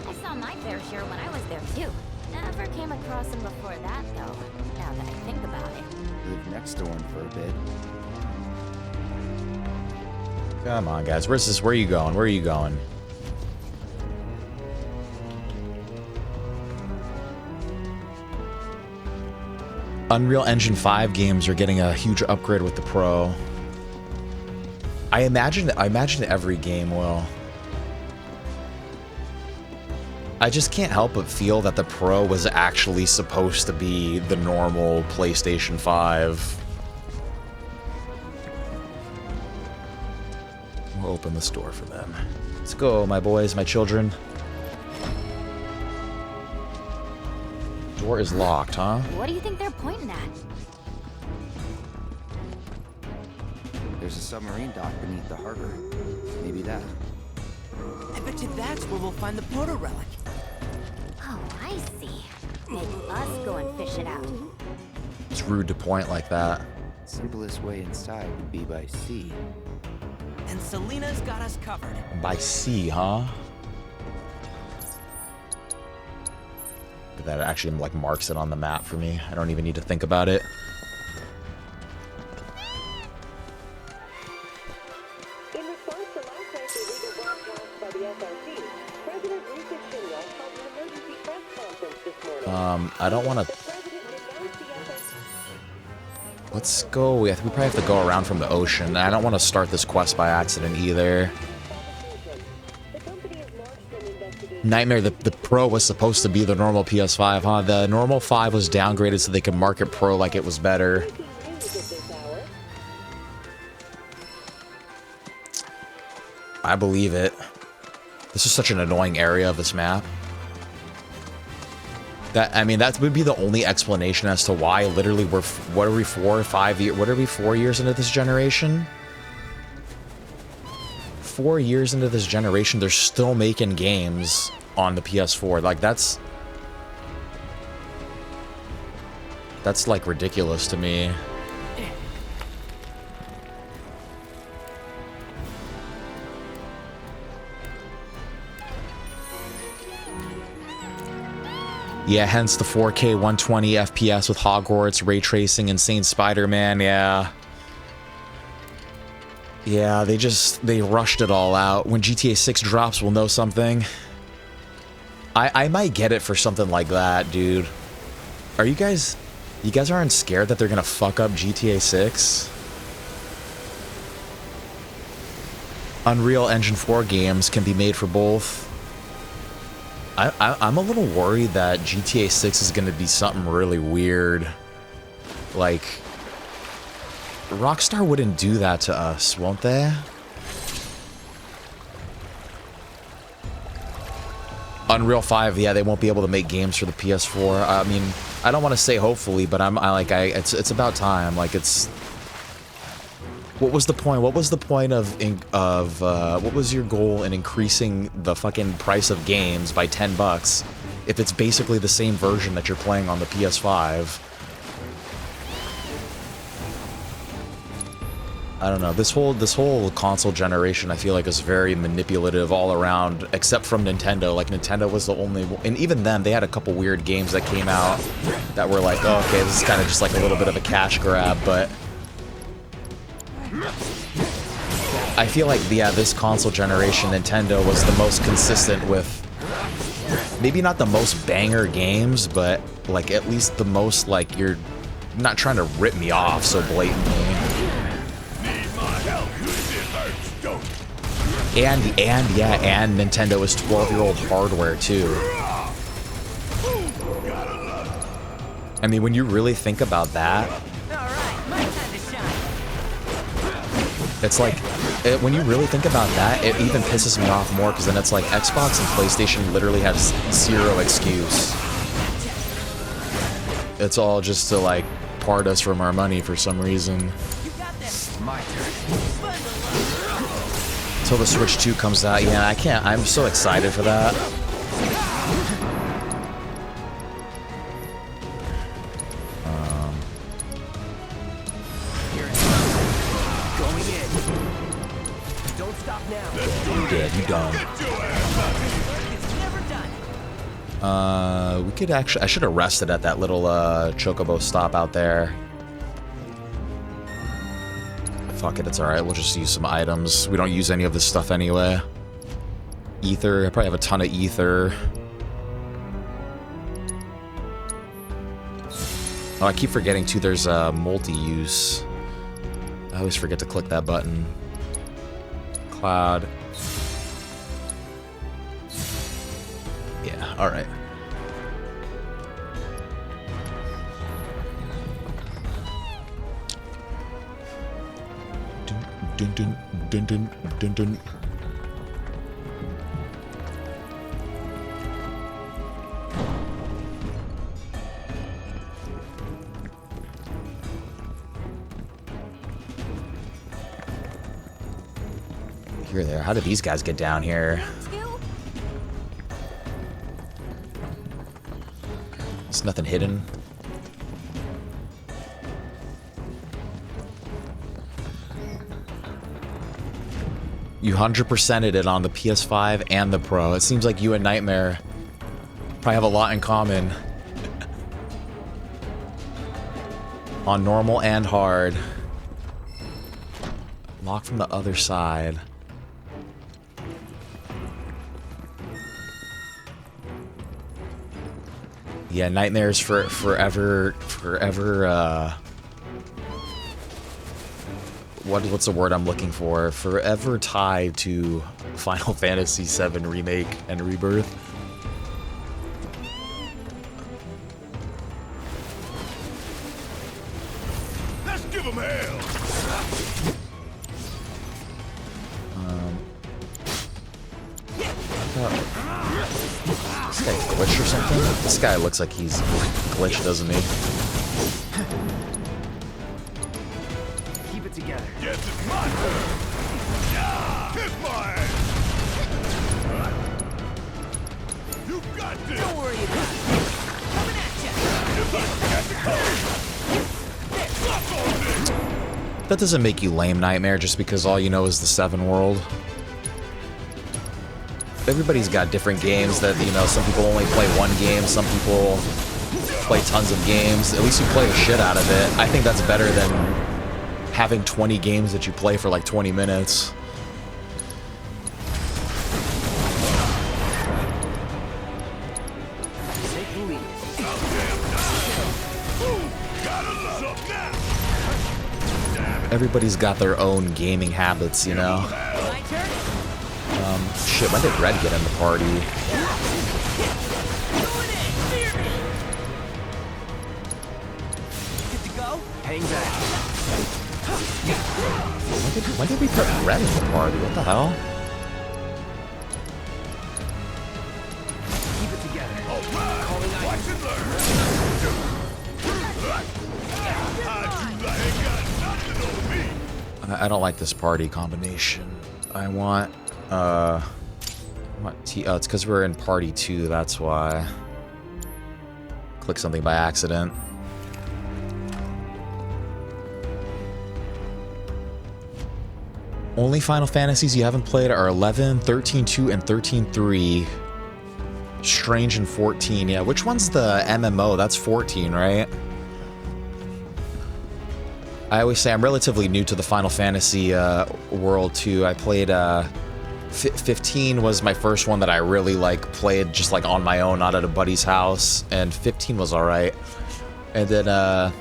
I saw my fair share when I was there too. Never came across him before that though, now that I think about it. Lived next to one for a bit. Come on, guys. Where's this? Where are you going? Where are you going? Unreal Engine 5 games are getting a huge upgrade with the Pro. I imagine every game will. I just can't help but feel that the Pro was actually supposed to be the normal PlayStation 5. We'll open this door for them. Let's go, my boys, my children. Door is locked, huh? What do you think they're pointing at? There's a submarine dock beneath the harbor. Maybe that. I bet you that's where we'll find the protorelic. Oh, I see. Make us go and fish it out. It's rude to point like that. Simplest way inside would be by sea. And Selena's got us covered. By sea, huh? But that actually like marks it on the map for me. I don't even need to think about it. In response to last night's illegal broadcast by the SRC, President Rita Chinwell held an emergency press conference this morning. I don't want to. The president denounced the SRC. Let's go. We probably have to go around from the ocean. I don't want to start this quest by accident either. The company has launched an investigation. Nightmare, the Pro was supposed to be the normal PS5, huh? The normal 5 was downgraded so they could market Pro like it was better. Breaking news at this hour. I believe it. This is such an annoying area of this map. I mean, that would be the only explanation as to why literally we're, what are we, 4 or 5 years, what are we, 4 years into this generation? 4 years into this generation, they're still making games on the PS4. Like, that's like ridiculous to me. Yeah, hence the 4K 120 FPS with Hogwarts, ray tracing, insane Spider-Man, yeah. Yeah, they rushed it all out. When GTA 6 drops, we'll know something. I might get it for something like that, dude. Are you guys aren't scared that they're gonna fuck up GTA 6? Unreal Engine 4 games can be made for both. I'm a little worried that GTA 6 is gonna be something really weird. Like, Rockstar wouldn't do that to us, won't they? Unreal 5, yeah, they won't be able to make games for the PS4. I mean, I don't want to say hopefully, but it's about time. Like, it's. What was the point? What was the point of what was your goal in increasing the fucking price of games by $10 if it's basically the same version that you're playing on the PS5? I don't know. This whole console generation, I feel like, is very manipulative all around, except from Nintendo. Like, Nintendo was the only one, and even then, they had a couple weird games that came out that were like, oh, okay, this is kind of just like a little bit of a cash grab, but I feel like, yeah, this console generation, Nintendo was the most consistent with, maybe not the most banger games, but, like, at least the most, like, you're not trying to rip me off so blatantly. And Nintendo is 12-year-old hardware too. I mean, when you really think about that, it's like, when you really think about that, it even pisses me off more, because then it's like Xbox and PlayStation literally have zero excuse. It's all just to, like, part us from our money for some reason. My turn. Until the Switch 2 comes out, yeah, I can't. I'm so excited for that. Going in. Don't stop now. You dead. You done. We could actually. I should have rested at that little chocobo stop out there. Fuck it, it's alright, we'll just use some items. We don't use any of this stuff anyway. Ether, I probably have a ton of ether. Oh, I keep forgetting too, there's multi-use. I always forget to click that button. Cloud. Yeah, alright. Dun dun dun dun dun dun. Here there. How did these guys get down here? There's nothing hidden. You 100%ed it on the PS5 and the Pro. It seems like you and Nightmare probably have a lot in common. On normal and hard. Lock from the other side. Yeah, Nightmare's forever, what's the word I'm looking for? Forever tied to Final Fantasy VII Remake and Rebirth. Let's give him hell. This guy glitched or something? This guy looks like he's glitched, doesn't he? Together. Yes, it's my turn. Kiss my ass. You got this. Don't worry about it. Coming at you. That doesn't make you lame, Nightmare, just because all you know is the 7 world. everybody's got different games that, you know, some people only play one game, some people play tons of games. At least you play the shit out of it. I think that's better than having 20 games that you play for like 20 minutes. Everybody's got their own gaming habits, you know? Shit, when did Red get in the party? Good to go? Hang back. When did we put Red in the party? What the hell? Keep it together. Watch and learn. I don't like this party combination. I want T. Oh, it's because we're in party 2. That's why. Click something by accident. Only Final Fantasies you haven't played are 11, 13-2, and 13-3. Strange and 14. Yeah, which one's the MMO? That's 14, right? I always say I'm relatively new to the Final Fantasy world too. I played 15 was my first one that I really like played just like on my own, not at a buddy's house, and 15 was all right. And then how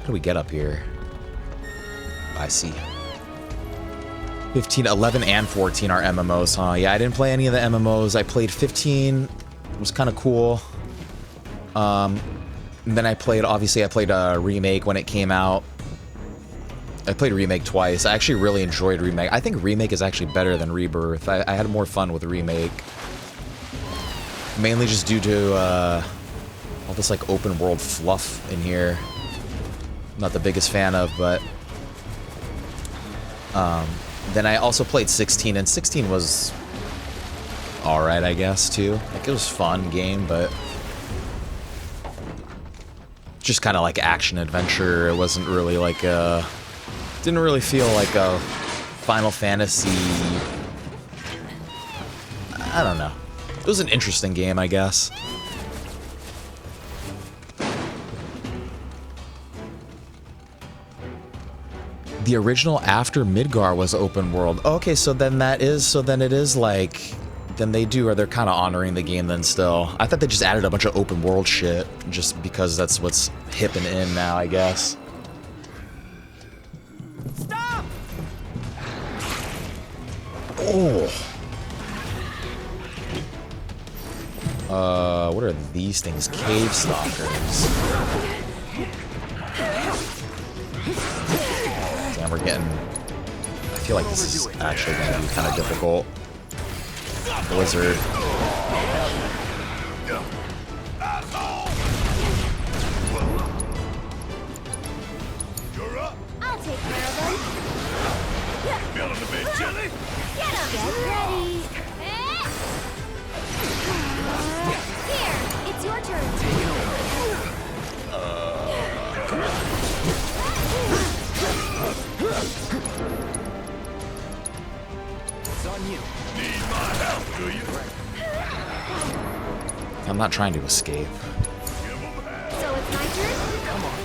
do we get up here? I see. 15, 11, and 14 are MMOs, huh? Yeah, I didn't play any of the MMOs. I played 15. It was kind of cool. And then I played Remake when it came out. I played Remake twice. I actually really enjoyed Remake. I think Remake is actually better than Rebirth. I had more fun with Remake. Mainly just due to all this like open world fluff in here. Not the biggest fan of, but then I also played 16, and 16 was alright, I guess, too. Like, it was a fun game, but just kind of like action-adventure. It wasn't really like a... Didn't really feel like a Final Fantasy... I don't know. It was an interesting game, I guess. The original after Midgar was open world. Okay, so then it is like, then they're kind of honoring the game then still. I thought they just added a bunch of open world shit just because that's what's hip and in now, I guess. Stop! Oh. What are these things? Cave stalkers. Damn, we're getting... I feel like this is actually going to be kind of difficult. Blizzard. I'll take care of them. Feeling a bit chilly? Get ready. Here, it's your turn. It's on you. Need my help, do you? I'm not trying to escape. So it's my turn? Come on.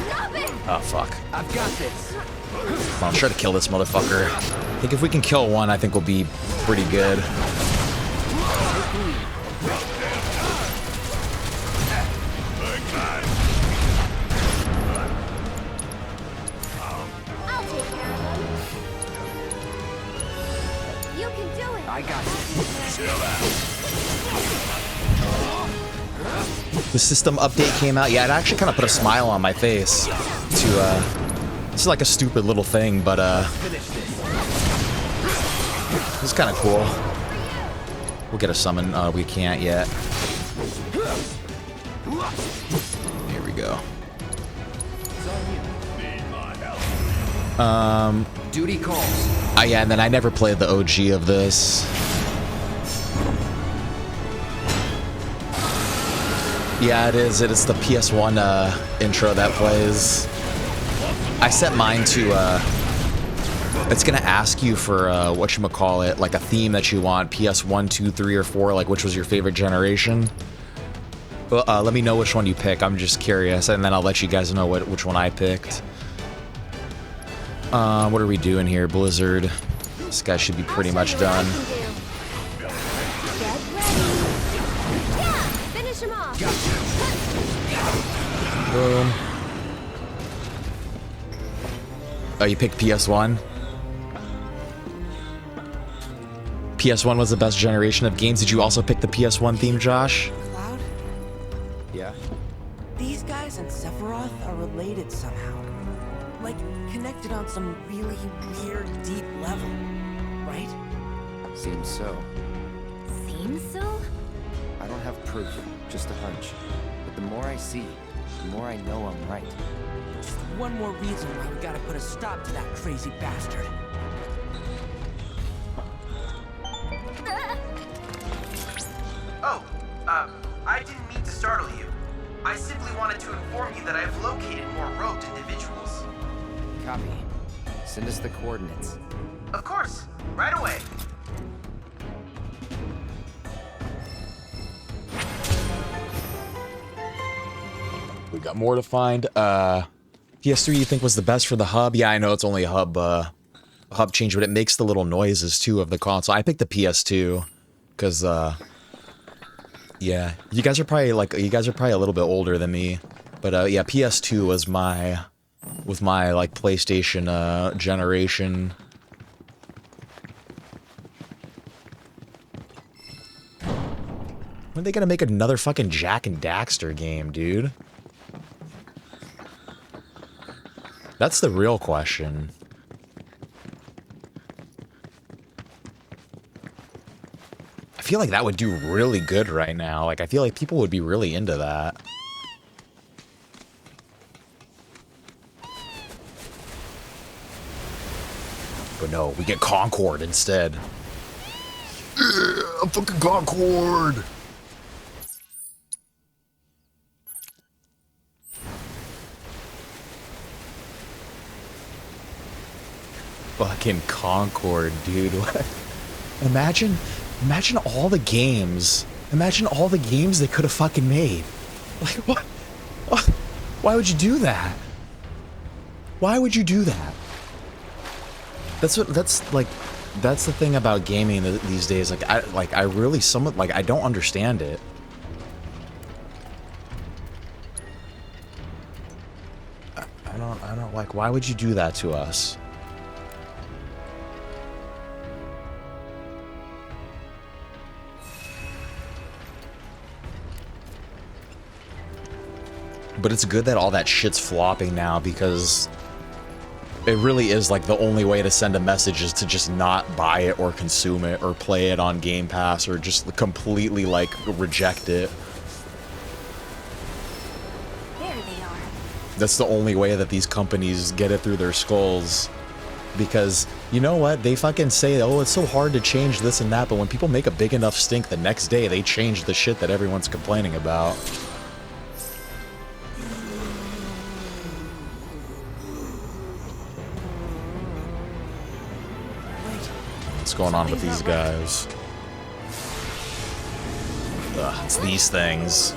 Stop it! Oh, fuck. I've got this. Come on, try to kill this motherfucker. I think if we can kill one, I think we'll be pretty good. I'll take care of them. You can do it. I got it. The system update came out. Yeah, it actually kind of put a smile on my face. It's like a stupid little thing, but it's kind of cool. We'll get a summon. We can't yet. Here we go. Duty calls. Yeah, and then I never played the OG of this. Yeah, it is. It is the PS1 intro that plays. I set mine to It's gonna ask you for whatchamacallit, like a theme that you want, PS1, 2, 3, or 4, like which was your favorite generation. Let me know which one you pick. I'm just curious, and then I'll let you guys know which one I picked. What are we doing here, Blizzard? This guy should be pretty much done. Finish him off. Boom. Oh, you picked PS1? PS1 was the best generation of games. Did you also pick the PS1 theme, Josh? Cloud? Yeah? These guys and Sephiroth are related somehow. Like, connected on some really weird, deep level. Right? Seems so. Seems so? I don't have proof, just a hunch. But the more I see, the more I know I'm right. Just one more reason why we gotta put a stop to that crazy bastard. Oh, I didn't mean to startle you. I simply wanted to inform you that I've located more robed individuals. Copy. Send us the coordinates. Of course, right away. We got more to find. PS3 you think was the best for the hub? Yeah, I know it's only a hub change, but it makes the little noises too of the console. I picked the PS2 because yeah, you guys are probably a little bit older than me, but yeah, PS2 was my like PlayStation generation. When are they gonna make another fucking Jak and Daxter game, dude? That's the real question. I feel like that would do really good right now. Like, I feel like people would be really into that. But no, we get Concord instead. Yeah, fucking Concord! Fucking Concord, dude. Imagine all the games. Imagine all the games they could have fucking made. Like, what? Why would you do that? Why would you do that? That's the thing about gaming these days. I really I don't understand it. I don't like, why would you do that to us? But it's good that all that shit's flopping now, because it really is like the only way to send a message is to just not buy it or consume it or play it on Game Pass or just completely like reject it. There they are. That's the only way that these companies get it through their skulls. Because, you know what, they fucking say, oh, it's so hard to change this and that, but when people make a big enough stink the next day, they change the shit that everyone's complaining about. What's going on with these guys? Ugh, it's these things.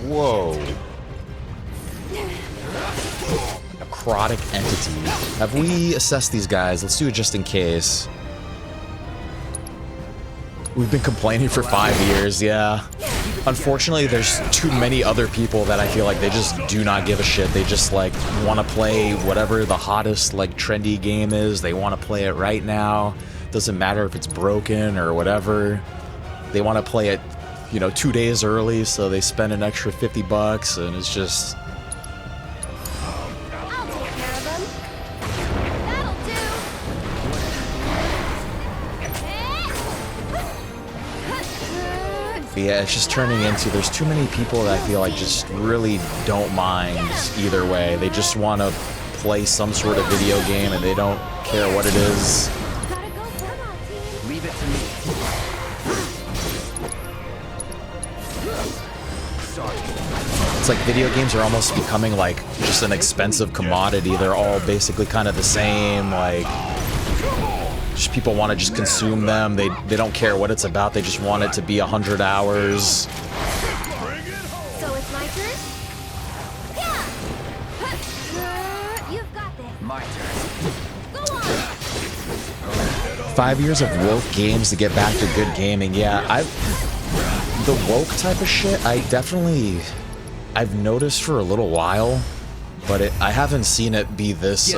Whoa. Necrotic entity. Have we assessed these guys? Let's do it just in case. We've been complaining for 5 years, yeah. Unfortunately, there's too many other people that I feel like they just do not give a shit. They just, like, want to play whatever the hottest, like, trendy game is. They want to play it right now. Doesn't matter if it's broken or whatever. They want to play it, you know, 2 days early, so they spend an extra $50, and it's just... I'll take care of them. That'll do. Yeah, it's just turning into, there's too many people that I feel like just really don't mind either way. They just want to play some sort of video game and they don't care what it is. Gotta go for my team. Leave it to me. It's like video games are almost becoming like just an expensive commodity. They're all basically kind of the same, like just people want to just consume them. They don't care what it's about. They just want it to be 100 hours. So it's my turn? Yeah! You've got this. My turn. Go on! 5 years of woke games to get back to good gaming. Yeah, the woke type of shit, I've noticed for a little while, but I haven't seen it be this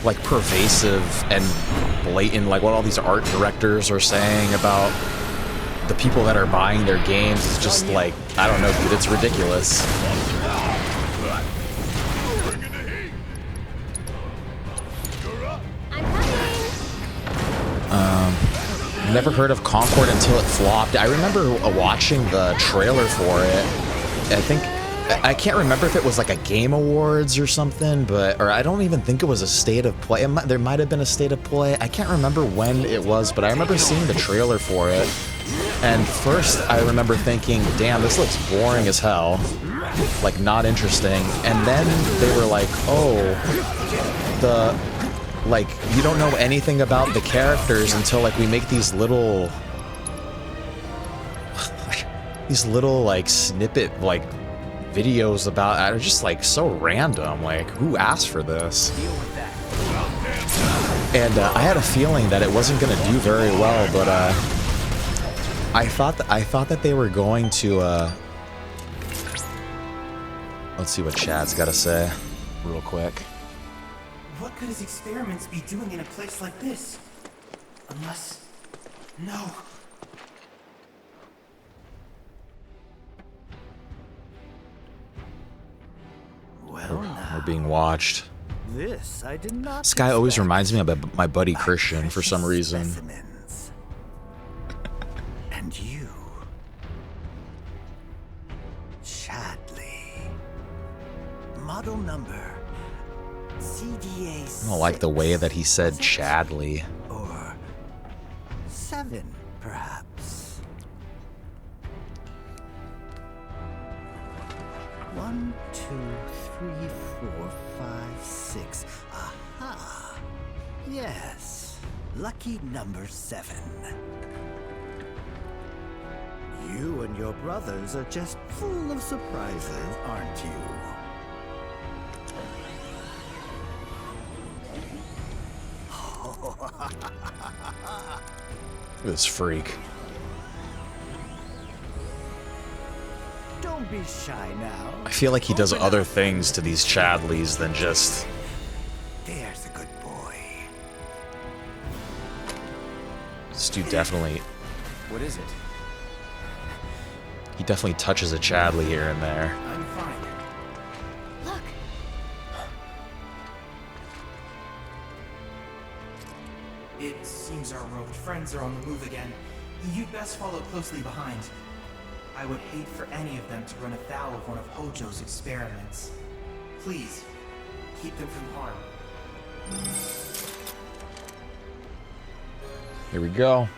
like pervasive and blatant, like what all these art directors are saying about the people that are buying their games is just like, I don't know, dude, it's ridiculous. Never heard of Concord until it flopped. I remember watching the trailer for it. I can't remember if it was like a Game Awards or something, or I don't even think it was a State of Play. There might have been a State of Play. I can't remember when it was, but I remember seeing the trailer for it. And first, I remember thinking, damn, this looks boring as hell. Like, not interesting. And then they were like, oh, like, you don't know anything about the characters until, like, we make these little, like, snippet, like, videos about, are just, like, so random. Like, who asked for this? And I had a feeling that it wasn't going to do very well, but I thought that they were going to, let's see what Chad's got to say real quick. What could his experiments be doing in a place like this? Unless... No. Well, we're being watched. This I did not. This guy always reminds me of my buddy Christian for some reason. Specimens. And you, Chadley. Model number CDA. I don't like the way that he said Chadley. Or 7, perhaps. 1, 2, 3, 4, 5, 6. Aha! Yes, lucky number 7. You and your brothers are just full of surprises, aren't you? This freak. Don't be shy now. I feel like he does other things to these Chadleys than just... There's a good boy. This dude definitely... What is it? He definitely touches a Chadley here and there. I'm fine. Look! It seems our rogue friends are on the move again. You'd best follow closely behind. I would hate for any of them to run afoul of one of Hojo's experiments. Please, keep them from harm. Here we go.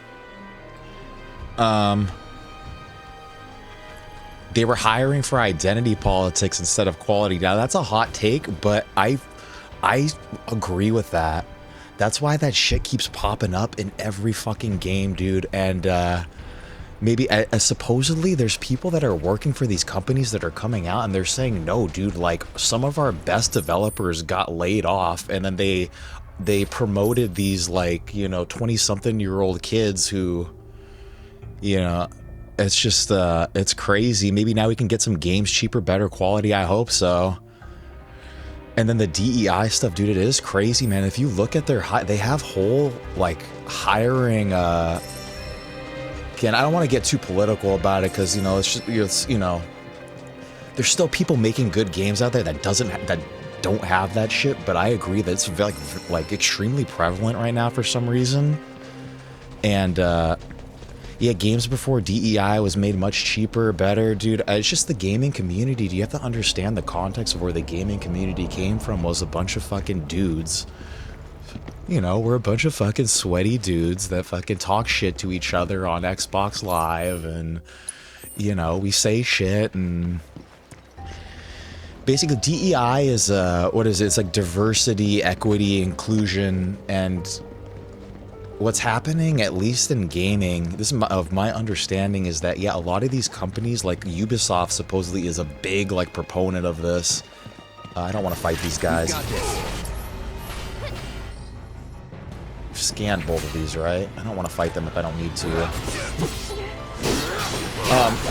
They were hiring for identity politics instead of quality. Now that's a hot take, but I agree with that. That's why that shit keeps popping up in every fucking game, dude. And maybe supposedly there's people that are working for these companies that are coming out and they're saying, no, dude, like some of our best developers got laid off, and then they promoted these, like, you know, 20-something-year-old kids who, you know, it's just it's crazy. Maybe now we can get some games cheaper, better quality. I hope so. And then the DEI stuff, dude, it is crazy, man. If you look at they have whole, like, hiring, again, I don't want to get too political about it because, you know, it's, you know, there's still people making good games out there that don't have that shit, but I agree that it's like extremely prevalent right now for some reason. And, yeah, games before DEI was made much cheaper, better, dude. It's just the gaming community. Do you have to understand the context of where the gaming community came from? Was a bunch of fucking dudes. You know, we're a bunch of fucking sweaty dudes that fucking talk shit to each other on Xbox Live and, you know, we say shit and basically DEI is what is it? It's like diversity, equity, inclusion, and what's happening, at least in gaming, this is of my understanding, is that yeah, a lot of these companies like Ubisoft supposedly is a big like proponent of this. I don't want to fight these guys. Scanned both of these, right? I don't want to fight them if I don't need to.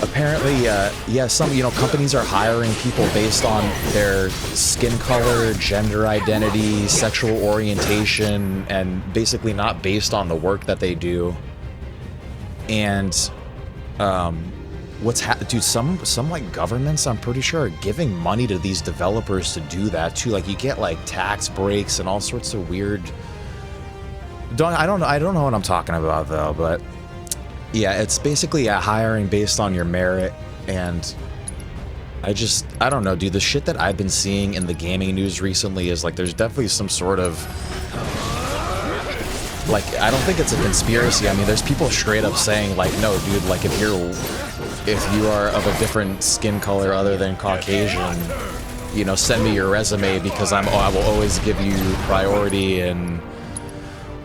Apparently, yeah, some, you know, companies are hiring people based on their skin color, gender identity, sexual orientation, and basically not based on the work that they do. And, dude, some like governments, I'm pretty sure, are giving money to these developers to do that too. Like, you get like tax breaks and all sorts of weird. I don't know what I'm talking about though, but yeah, it's basically hiring based on your merit, and I don't know, dude, the shit that I've been seeing in the gaming news recently is like there's definitely some sort of like, I don't think it's a conspiracy. I mean, there's people straight up saying like, no, dude, like if you are of a different skin color other than Caucasian, you know, send me your resume because I will always give you priority. And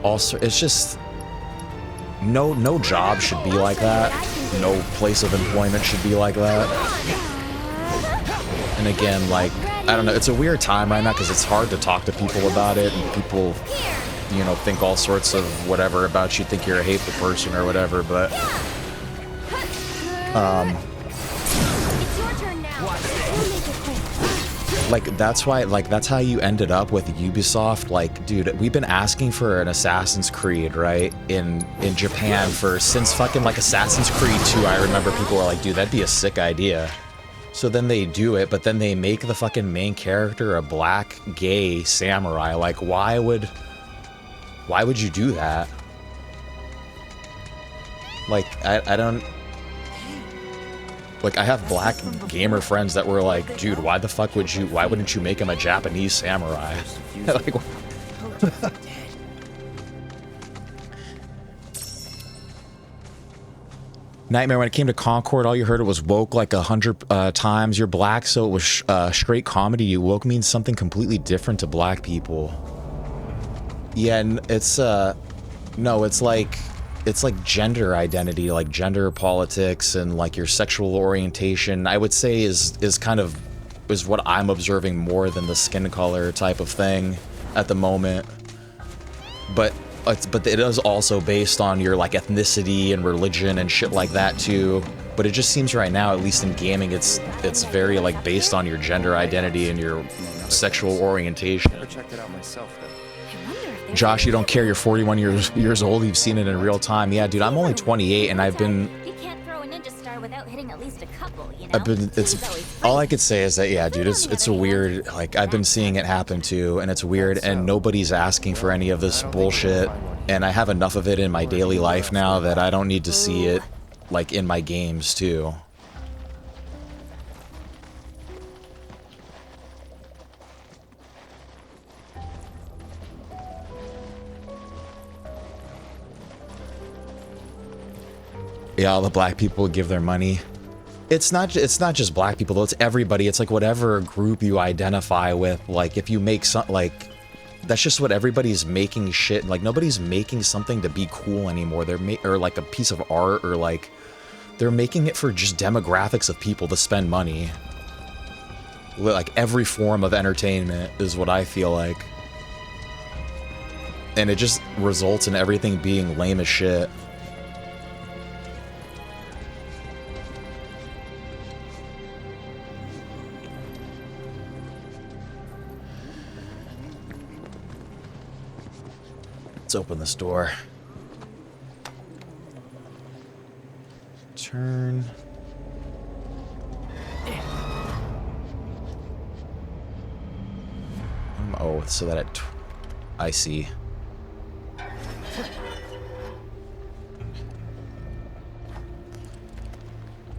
also, it's just no job should be like that. No place of employment should be like that. And again, like, I don't know, it's a weird time right now because it's hard to talk to people about it, and people, you know, think all sorts of whatever about you, think you're a hateful person or whatever, but like, that's why, like, that's how you ended up with Ubisoft. Like, dude, we've been asking for an Assassin's Creed, right, in Japan since fucking, like, Assassin's Creed 2. I remember people were like, dude, that'd be a sick idea. So then they do it, but then they make the fucking main character a black, gay samurai. Like, why would you do that? Like, I don't... Like, I have black gamer friends that were like, dude, why wouldn't you make him a Japanese samurai? Like, Nightmare, when it came to Concord, all you heard it was woke like 100 times. You're black, so it was straight comedy. You woke means something completely different to black people. Yeah, and it's, no, it's like gender identity, like gender politics, and like your sexual orientation, I would say is what I'm observing more than the skin color type of thing at the moment. But it is also based on your like ethnicity and religion and shit like that too. But it just seems right now, at least in gaming, it's very like based on your gender identity and your sexual orientation. Never checked it out myself though. Josh, you don't care, you're 41 years old, you've seen it in real time. Yeah, dude, I'm only 28 and I've been... You can't throw a ninja star without hitting at least a couple, you know? All I could say is that, yeah, dude, it's a weird, like, I've been seeing it happen too, and it's weird, and nobody's asking for any of this bullshit, and I have enough of it in my daily life now that I don't need to see it, like, in my games too. Yeah, all the black people give their money. It's not just black people though, it's everybody. It's like whatever group you identify with. Like if you make some, like, that's just what everybody's making shit. Like nobody's making something to be cool anymore. Or like a piece of art, or like they're making it for just demographics of people to spend money. Like every form of entertainment is what I feel like. And it just results in everything being lame as shit. Let's open this door. Turn. Oh, so that I see.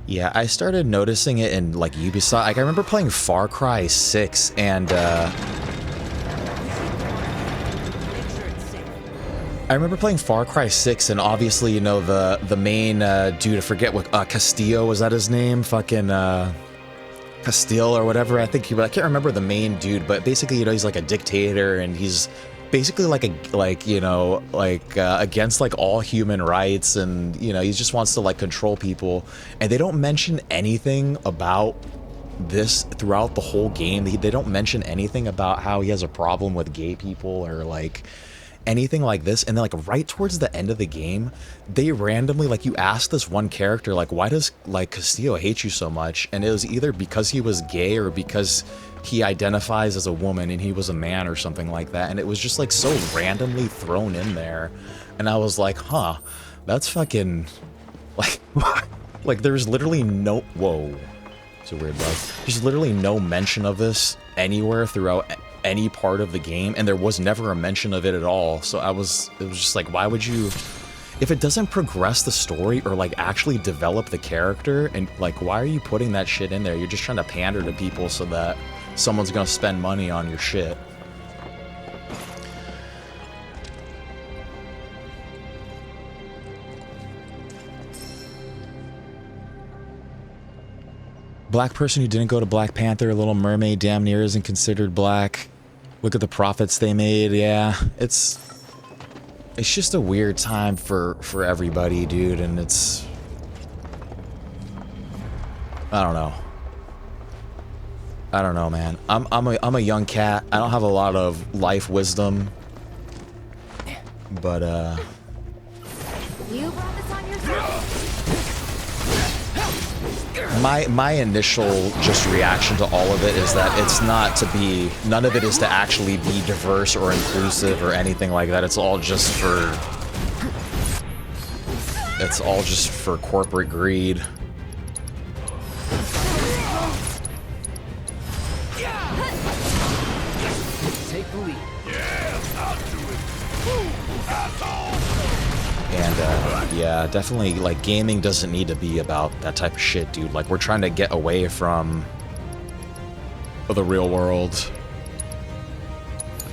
Yeah, I started noticing it in like Ubisoft. Like I remember playing Far Cry 6 and I remember playing Far Cry 6, and obviously, you know, the main dude, I forget what, Castillo, was that his name? Fucking, Castile or whatever, I think I can't remember the main dude, but basically, you know, he's like a dictator, and he's basically against like all human rights, and, you know, he just wants to like control people, and they don't mention anything about this throughout the whole game. They don't mention anything about how he has a problem with gay people or like anything like this. And then like right towards the end of the game, they randomly, like, you ask this one character, like, why does like Castillo hate you so much? And it was either because he was gay or because he identifies as a woman and he was a man or something like that. And it was just like so randomly thrown in there, and I was like, huh, that's fucking like like there's literally no, whoa, it's a weird bug. There's literally no mention of this anywhere throughout any part of the game, and there was never a mention of it at all. So it was just like, why would you, if it doesn't progress the story or like actually develop the character, and like, why are you putting that shit in there? You're just trying to pander to people so that someone's gonna spend money on your shit. Black person who didn't go to Black Panther, Little Mermaid damn near isn't considered black. Look at the profits they made. Yeah, it's just a weird time for everybody, dude, and it's, I don't know, man. I'm a young cat. I don't have a lot of life wisdom, but You brought this on yourself? my initial just reaction to all of it is that it's not to be, none of it is to actually be diverse or inclusive or anything like that. It's all just for corporate greed. Take the lead. Yeah, I'll do it. Asshole! And yeah, definitely, like, gaming doesn't need to be about that type of shit, dude. Like, we're trying to get away from the real world.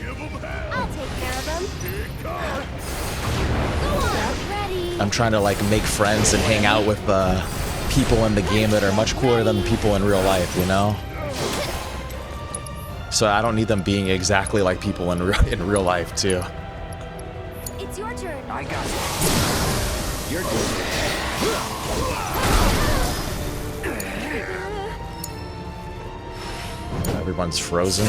Give 'em hell. I'll take care of them. Here it comes. Go on, ready. I'm trying to like make friends and hang out with people in the game that are much cooler than people in real life, you know? So I don't need them being exactly like people in real life too. It's your turn. I got it. You're good. Everyone's frozen.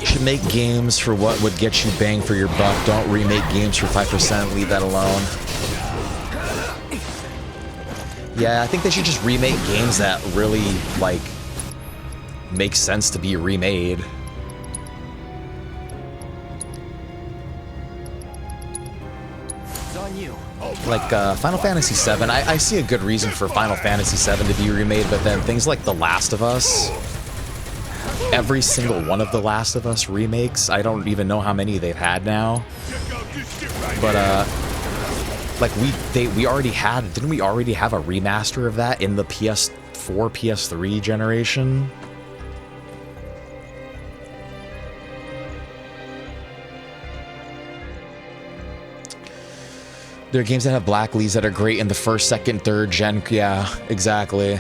You should make games for what would get you bang for your buck. Don't remake games for 5%. Leave that alone. Yeah, I think they should just remake games that really, like, make sense to be remade. It's on you. Like Final Fantasy VII, I see a good reason for Final Fantasy VII to be remade, but then things like The Last of Us, every single one of The Last of Us remakes, I don't even know how many they've had now, but like we already had, didn't we already have a remaster of that in the PS4, PS3 generation? There are games that have black leads that are great in the first, second, third gen. Yeah, exactly.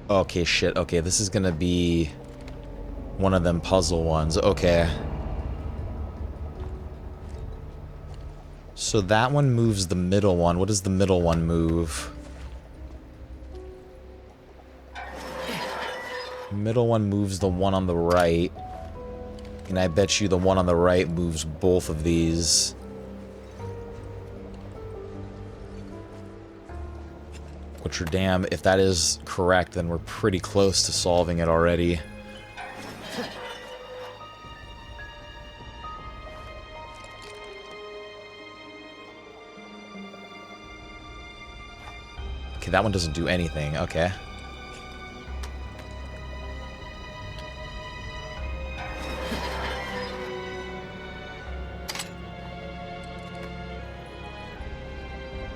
Okay, shit. Okay, this is gonna be one of them puzzle ones. Okay. So that one moves the middle one. What does the middle one move? Middle one moves the one on the right. And I bet you the one on the right moves both of these. Which are damn, if that is correct, then we're pretty close to solving it already. Okay, that one doesn't do anything. Okay.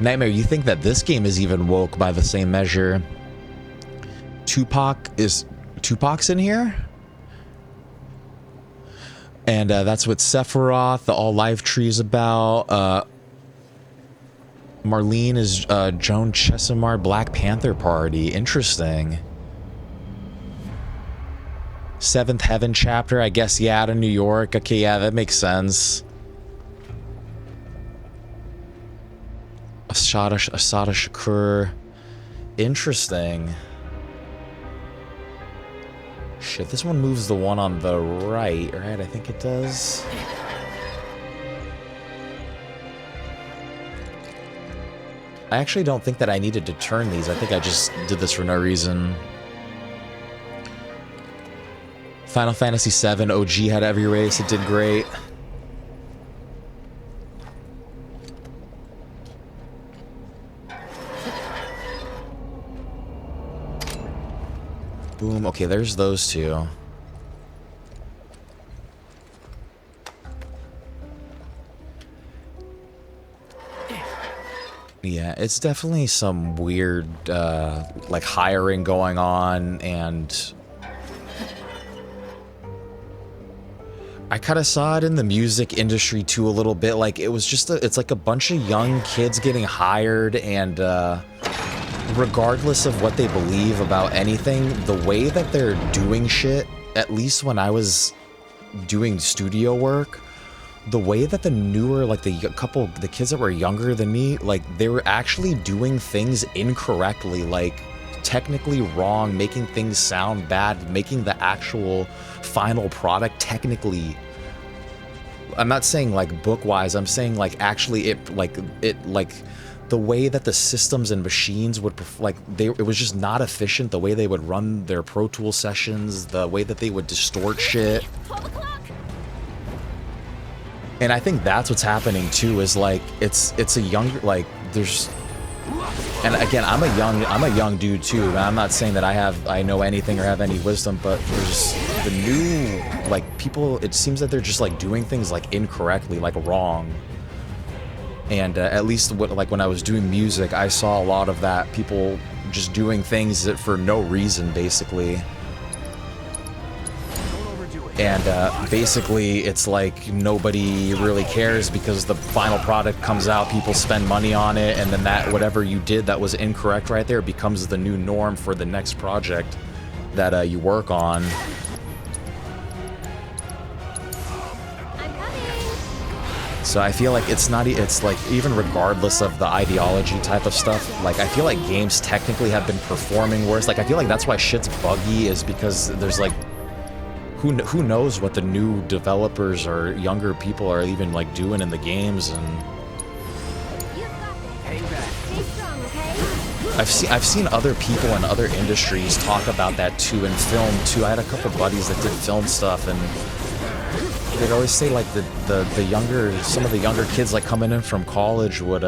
Nightmare, you think that this game is even woke by the same measure? Tupac's in here? And that's what Sephiroth, the All Life Tree is about. Marlene is Joan Chesimard, Black Panther Party. Interesting. Seventh Heaven chapter, I guess, yeah, out of New York. Okay, yeah, that makes sense. Asada Shakur. Interesting. Shit, this one moves the one on the right, right? I think it does. I actually don't think that I needed to turn these. I think I just did this for no reason. Final Fantasy VII OG had every race. It did great. Boom. Okay, there's those two. Yeah, it's definitely some weird, like, hiring going on, and I kind of saw it in the music industry, too, a little bit. Like, it was just, it's like a bunch of young kids getting hired, and, regardless of what they believe about anything, the way that they're doing shit, at least when I was doing studio work, the way that the newer, like the kids that were younger than me, like they were actually doing things incorrectly, like technically wrong, making things sound bad, making the actual final product technically, I'm not saying like book-wise, I'm saying like actually it the way that the systems and machines would, it was just not efficient, the way they would run their Pro Tool sessions, the way that they would distort shit. And I think that's what's happening too, is like, it's a younger, like, there's, and again, I'm a young dude too, and I'm not saying that I know anything or have any wisdom, but there's the new, like, people, it seems that they're just like doing things like incorrectly, like wrong. And at least like when I was doing music, I saw a lot of that, people just doing things for no reason, basically. And basically it's like nobody really cares because the final product comes out, people spend money on it, and then that whatever you did that was incorrect right there becomes the new norm for the next project that you work on. So I feel like it's like even regardless of the ideology type of stuff, like I feel like games technically have been performing worse. Like I feel like that's why shit's buggy, is because there's like, who knows what the new developers or younger people are even like doing in the games. And I've seen other people in other industries talk about that too, in film too. I had a couple buddies that did film stuff, and they'd always say like some of the younger kids like coming in from college would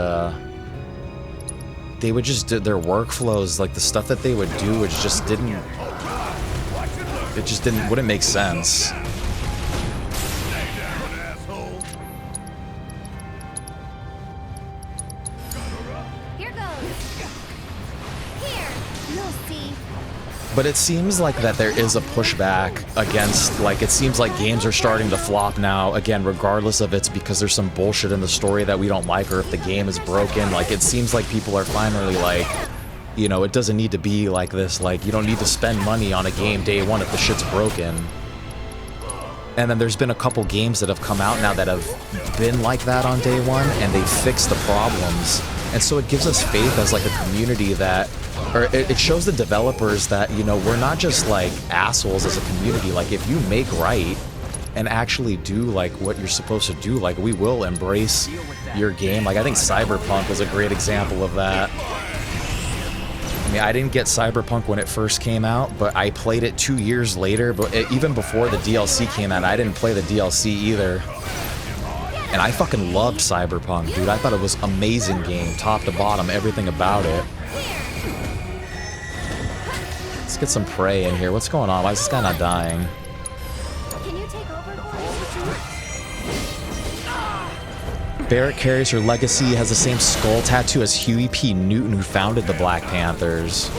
they would just do their workflows, like the stuff that they would do, wouldn't make sense. But it seems like that there is a pushback against, like, it seems like games are starting to flop now, again, regardless of it's because there's some bullshit in the story that we don't like, or if the game is broken. Like, it seems like people are finally like, you know, it doesn't need to be like this. Like, you don't need to spend money on a game day one if the shit's broken. And then there's been a couple games that have come out now that have been like that on day one, and they fixed the problems. And so it gives us faith as like a community that, or it shows the developers that, you know, we're not just like assholes as a community. Like, if you make right and actually do like what you're supposed to do, like, we will embrace your game. Like, I think Cyberpunk was a great example of that. I mean, I didn't get Cyberpunk when it first came out, but I played it 2 years later. But even before the DLC came out, I didn't play the DLC either. And I fucking loved Cyberpunk, dude. I thought it was an amazing game, top to bottom, everything about it. Let's get some prey in here. What's going on? Why is this guy not dying? Can you take over? Barrett carries her legacy, has the same skull tattoo as Huey P. Newton, who founded the Black Panthers.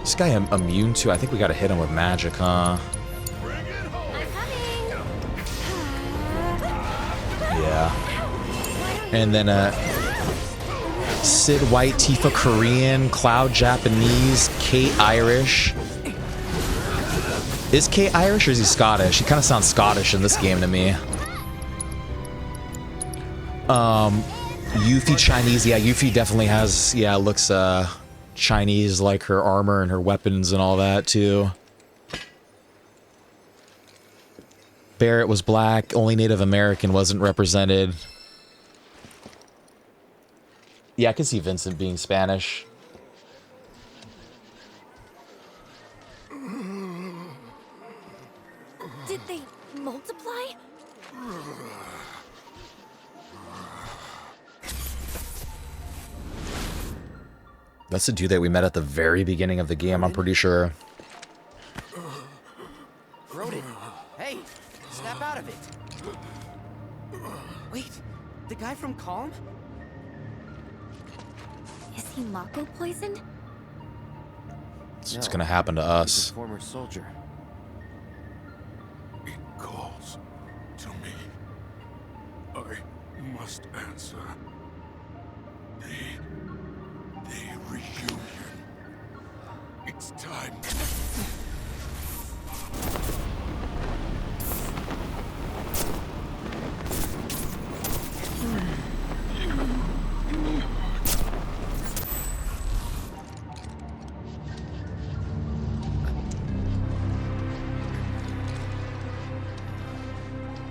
This guy immune to, I think we gotta hit him with magic, huh? Yeah. And then, Sid White, Tifa Korean, Cloud Japanese, Kate Irish. Is Kate Irish or is he Scottish? He kind of sounds Scottish in this game to me. Yuffie Chinese. Yeah, Yuffie definitely has, yeah, looks Chinese, like her armor and her weapons and all that too. Barrett was black, only Native American wasn't represented. Yeah, I can see Vincent being Spanish. Did they multiply? That's the dude that we met at the very beginning of the game, I'm pretty sure. Rodent. Hey, snap out of it. Wait, the guy from Calm? Is he Mako poisoned? That's what's gonna happen to us. He's a former soldier. It calls to me. I must answer. The reunion. It's time.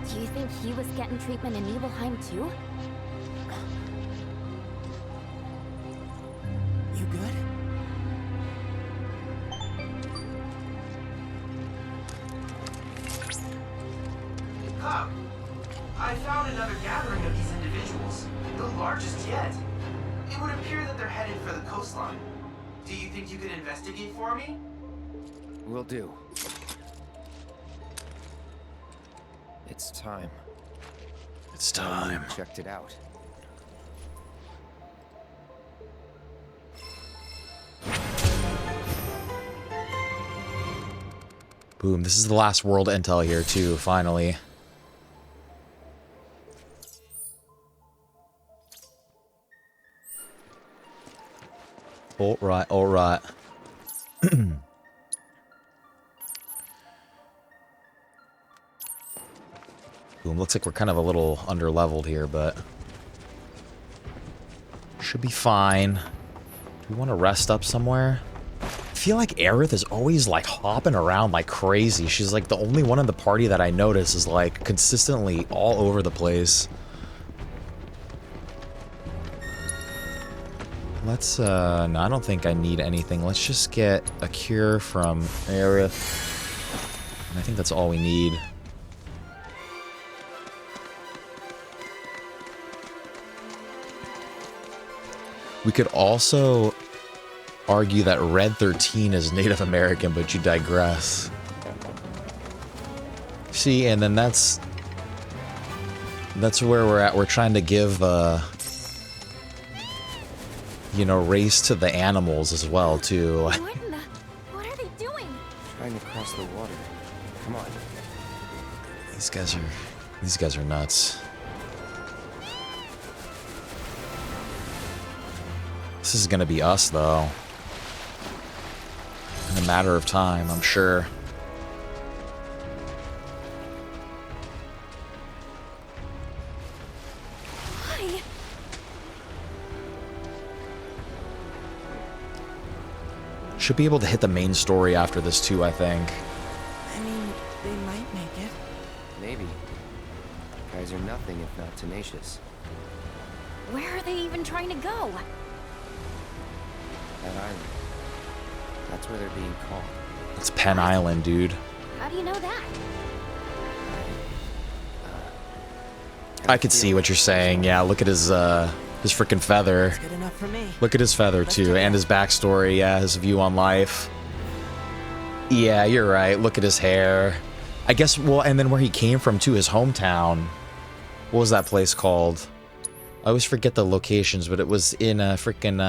Do you think he was getting treatment in Nibelheim too? You good? Cub, I found another gathering of these individuals, the largest yet. It would appear that they're headed for the coastline. Do you think you could investigate for me? Will do. It's time. It's time. Checked it out. Boom, this is the last world intel here too, finally. Alright, alright. Boom, looks like we're kind of a little under-leveled here, but should be fine. Do we want to rest up somewhere? I feel like Aerith is always like hopping around like crazy. She's like the only one in the party that I notice is like consistently all over the place. Let's, no, I don't think I need anything. Let's just get a cure from Aerith. And I think that's all we need. We could also argue that Red 13 is Native American, but you digress. See, and then that's where we're at. We're trying to give, you know, race to the animals as well, too. What are they doing? Trying to cross the water. Come on. These guys are nuts. This is gonna be us, though. In a matter of time, I'm sure. Why? Should be able to hit the main story after this, too, I think. I mean, they might make it. Maybe. Guys are nothing if not tenacious. Where are they even trying to go? That island. That's where they're being called. It's Penn Island, dude. How do you know that? I could see what you're saying. Yeah, look at his freaking feather. Good enough for me. Look at his feather, too, and his backstory, yeah, his view on life. Yeah, you're right. Look at his hair. I guess, well, and then where he came from, too, his hometown. What was that place called? I always forget the locations, but it was in freaking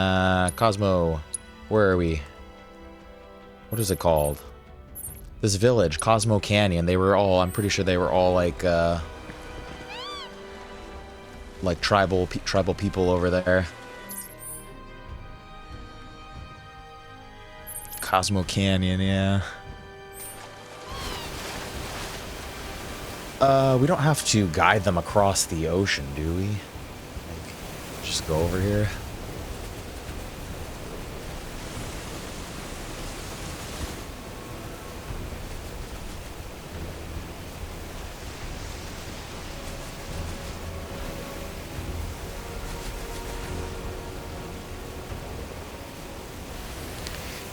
Cosmo. Where are we? What is it called? This village, Cosmo Canyon. They were all, I'm pretty sure they were all like tribal people over there. Cosmo Canyon, yeah. We don't have to guide them across the ocean, do we? Like, just go over here.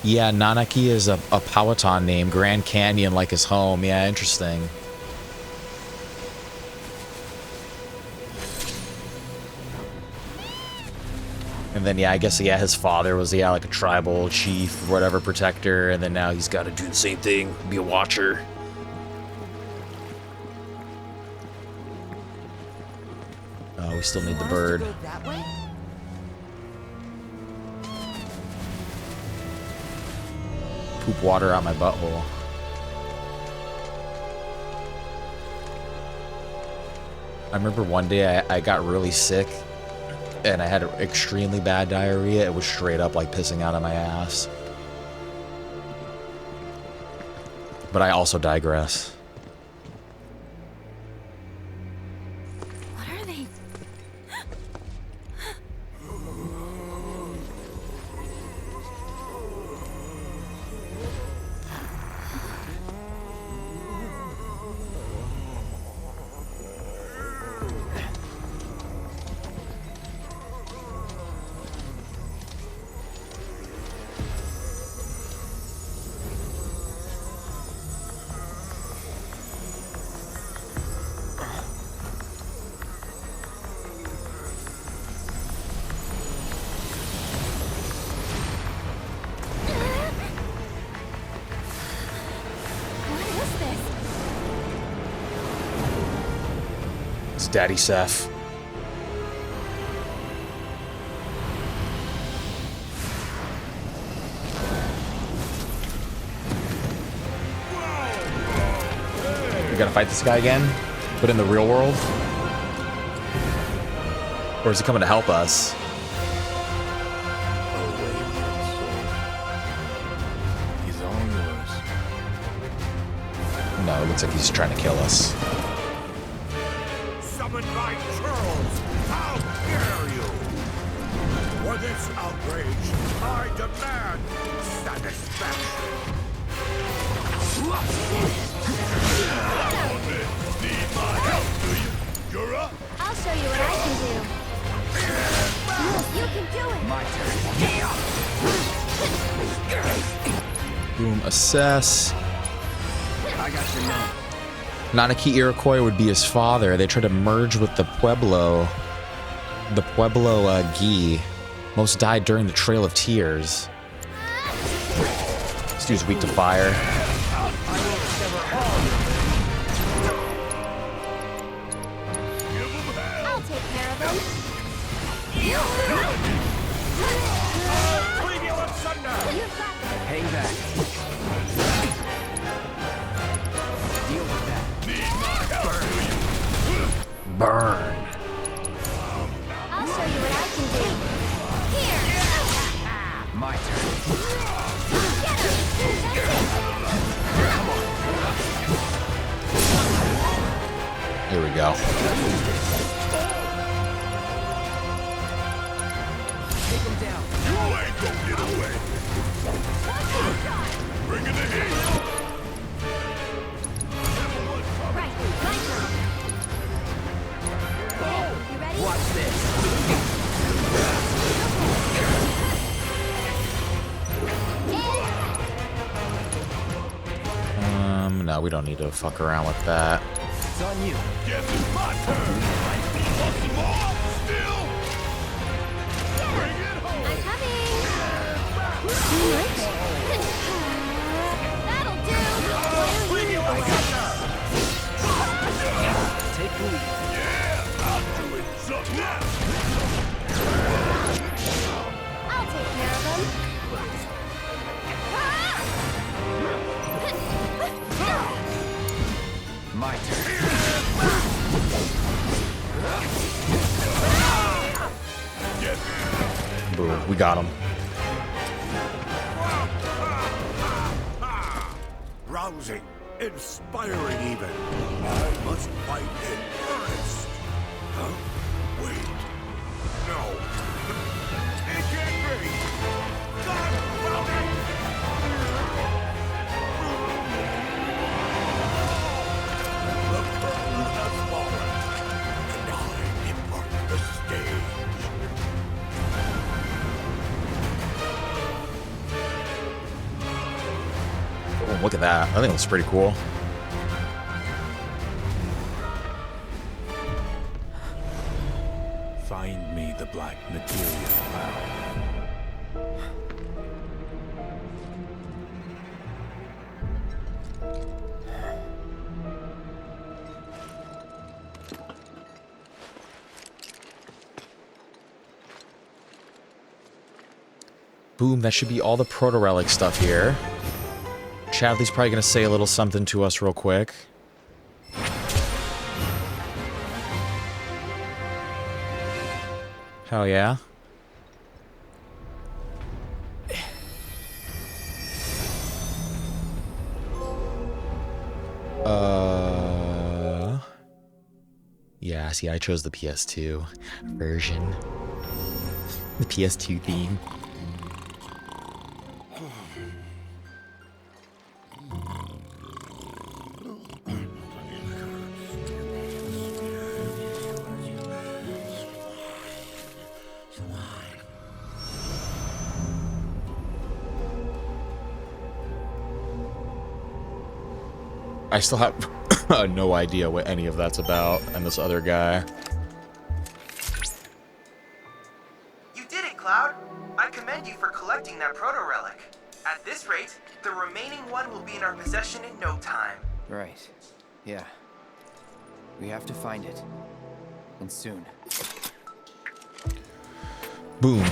Yeah, Nanaki is a Powhatan name. Grand Canyon, like his home. Yeah, interesting. And then, yeah, I guess, yeah, his father was, yeah, like a tribal chief, whatever, protector. And then now he's got to do the same thing, be a watcher. Oh, we still need the bird. Poop water out my butthole. I remember one day I got really sick and I had extremely bad diarrhea. It was straight up like pissing out of my ass. But I also digress. What are they? Daddy Seth. We gotta fight this guy again? But in the real world? Or is he coming to help us? He's all yours. No, it looks like he's trying to kill us. Summoned by Charles! How dare you! For this outrage, I demand satisfaction! Need my help, do you? You're up? I'll show you what I can do. You can do it. My Boom, assess. I got your number. Nanaki Iroquois would be his father. They tried to merge with the Pueblo Gi. Most died during the Trail of Tears. This dude's weak to fire. I'll take care of them. Hang back. Deal with that. Burn. I'll show you what I can do. Here. My turn. Get him. Here we go. Take him down. You ain't gonna get away! Bring it to him! Right. My turn. You ready? Watch this. No, we don't need to fuck around with that. It's on you. Guess it's my turn! Want some more? Still? Bring it home! I'm coming. Too much? That'll do. Bring it my turn. Boom, we got him. Rousing, inspiring even. I must fight in earnest. Huh? Wait. No. It can't be. God, Rousing! The curtain has fallen, and I depart the stage. Oh, look at that. I think it looks pretty cool. Find me the black materia cloud. Boom, that should be all the protorelic stuff here. Chadley's probably going to say a little something to us real quick. Hell yeah. Yeah, see, I chose the PS2 version. The PS2 theme. I still have no idea what any of that's about, and this other guy. You did it, Cloud. I commend you for collecting that proto-relic. At this rate, the remaining one will be in our possession in no time. Right. Yeah. We have to find it. And soon. Boom.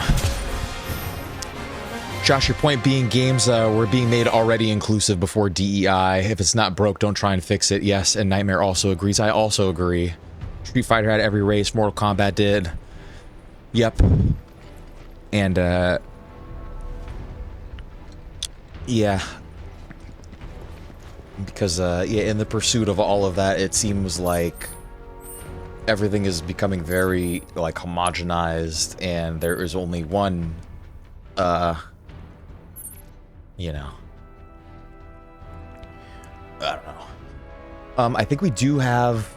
Josh, your point being games were being made already inclusive before DEI. If it's not broke, don't try and fix it. Yes, and Nightmare also agrees. I also agree. Street Fighter had every race. Mortal Kombat did. Yep. And, yeah. Because, yeah, in the pursuit of all of that, it seems like everything is becoming very, like, homogenized, and there is only one, you know. I don't know. I think we do have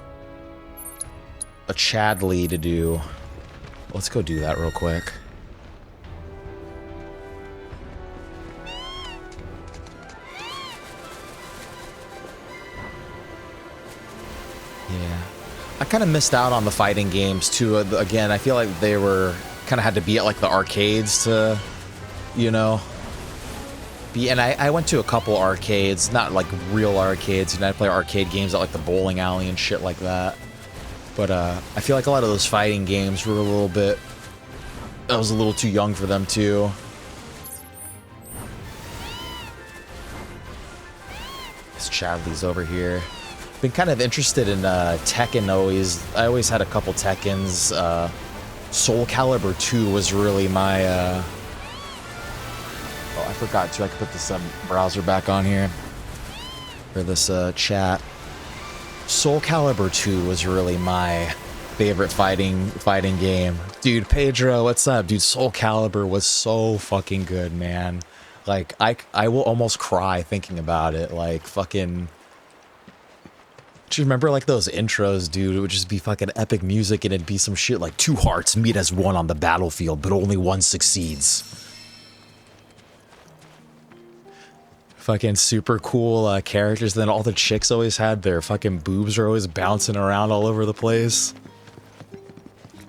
a Chadley to do. Let's go do that real quick. Yeah. I kind of missed out on the fighting games too. Again, I feel like they were kind of had to be at like the arcades to, you know, be. And I went to a couple arcades, not like real arcades, and I play arcade games at like the bowling alley and shit like that. But I feel like a lot of those fighting games were a little bit. I was a little too young for them too. This Chadley's over here. Been kind of interested in Tekken always. I always had a couple Tekkens. Soul Calibur 2 was really my oh, I forgot to. I could put this browser back on here for this chat. Soul Calibur 2 was really my favorite fighting game. Dude, Pedro, what's up? Dude, Soul Calibur was so fucking good, man. Like I will almost cry thinking about it. Like fucking. Do you remember like those intros, dude? It would just be fucking epic music and it'd be some shit like two hearts meet as one on the battlefield, but only one succeeds. Fucking super cool characters. Then all the chicks always had their fucking boobs are always bouncing around all over the place.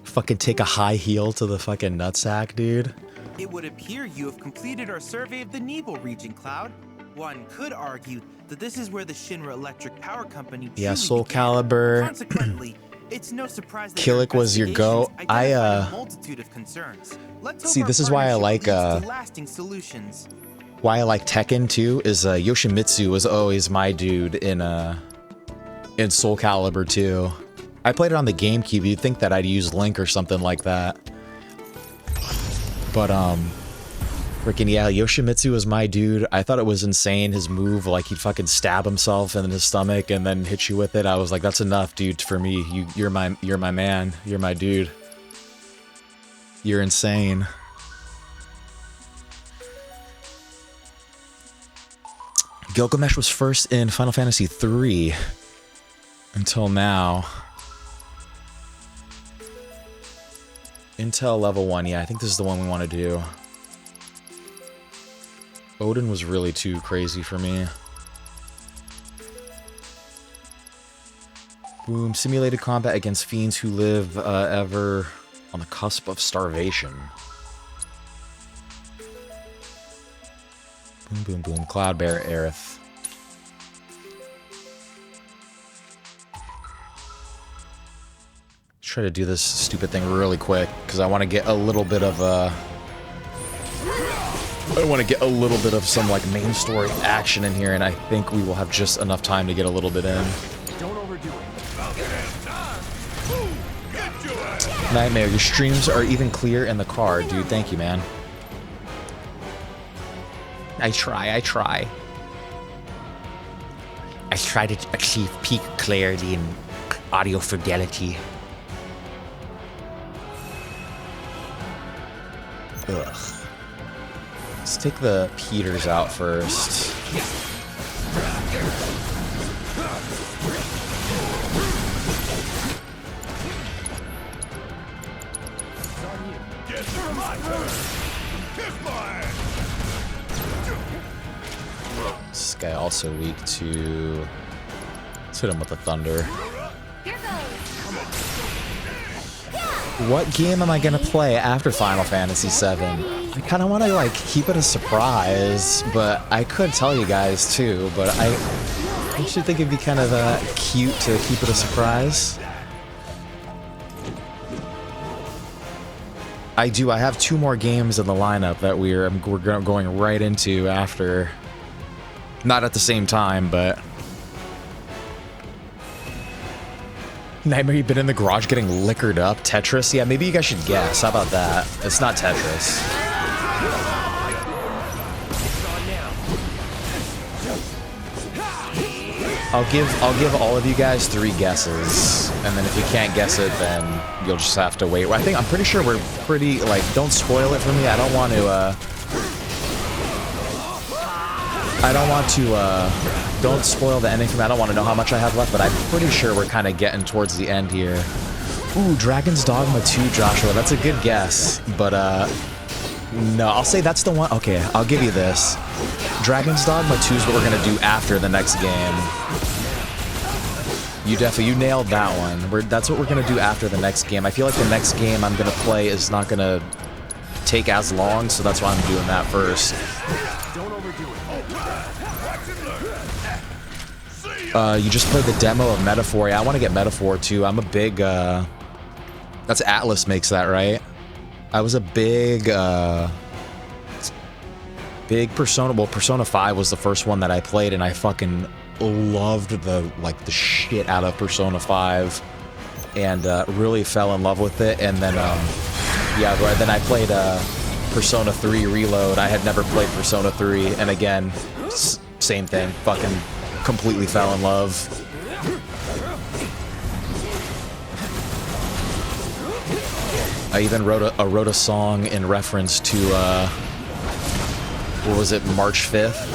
Fucking take a high heel to the fucking nutsack, dude. It would appear you have completed our survey of the Nibel region, Cloud. One could argue that this is where the Shinra Electric Power Company. Yeah, Soul Calibur. Consequently, it's no surprise that Killick was your go. a multitude of concerns. Let's see, this is why I like lasting solutions. Why I like Tekken too is Yoshimitsu was always my dude in in Soul Calibur 2. I played it on the GameCube. You'd think that I'd use Link or something like that. But, freaking yeah, Yoshimitsu was my dude. I thought it was insane, his move, like he'd fucking stab himself in his stomach and then hit you with it. I was like, that's enough, dude, for me. You're my man. You're my dude. You're insane. Gilgamesh was first in Final Fantasy III until now. Intel level 1, yeah, I think this is the one we want to do. Odin was really too crazy for me. Boom, simulated combat against fiends who live ever on the cusp of starvation. Boom, boom, boom, Cloudbear Aerith. Try to do this stupid thing really quick because I want to get a little bit of some like main story action in here, and I think we will have just enough time to get a little bit in. Don't overdo it. Nightmare, your streams are even clear in the car, dude. Thank you, man. I try to achieve peak clarity and audio fidelity. Ugh. Let's take the Peters out first. This guy also weak to... Let's hit him with the thunder. What game am I gonna play after Final Fantasy VII? I kind of want to like keep it a surprise, but I could tell you guys too. But I actually think it'd be kind of cute to keep it a surprise. I do. I have 2 more games in the lineup that we're going right into after. Not at the same time, but. Nightmare, you've been in the garage getting liquored up? Tetris? Yeah, maybe you guys should guess. How about that? It's not Tetris. I'll give all of you guys 3 guesses, and then if you can't guess it, then you'll just have to wait. I'm pretty sure we're pretty, like, don't spoil it for me. I don't want to, don't spoil the ending for me. I don't want to know how much I have left, but I'm pretty sure we're kind of getting towards the end here. Ooh, Dragon's Dogma 2, Joshua. That's a good guess, but, no, I'll say that's the one. Okay, I'll give you this. Dragon's Dogma 2 is what we're going to do after the next game. You nailed that one. That's what we're going to do after the next game. I feel like the next game I'm going to play is not going to take as long, so that's why I'm doing that first. Don't overdo it. You just played the demo of Metaphor. Yeah, I want to get Metaphor too. I'm a big, that's Atlas makes that, right? I was a big Persona, well, Persona 5 was the first one that I played, and I fucking loved the shit out of Persona 5, and really fell in love with it, and then, yeah, then I played, Persona 3 Reload. I had never played Persona 3, and again, same thing, fucking completely fell in love. I even wrote a song in reference to, what was it, March 5th?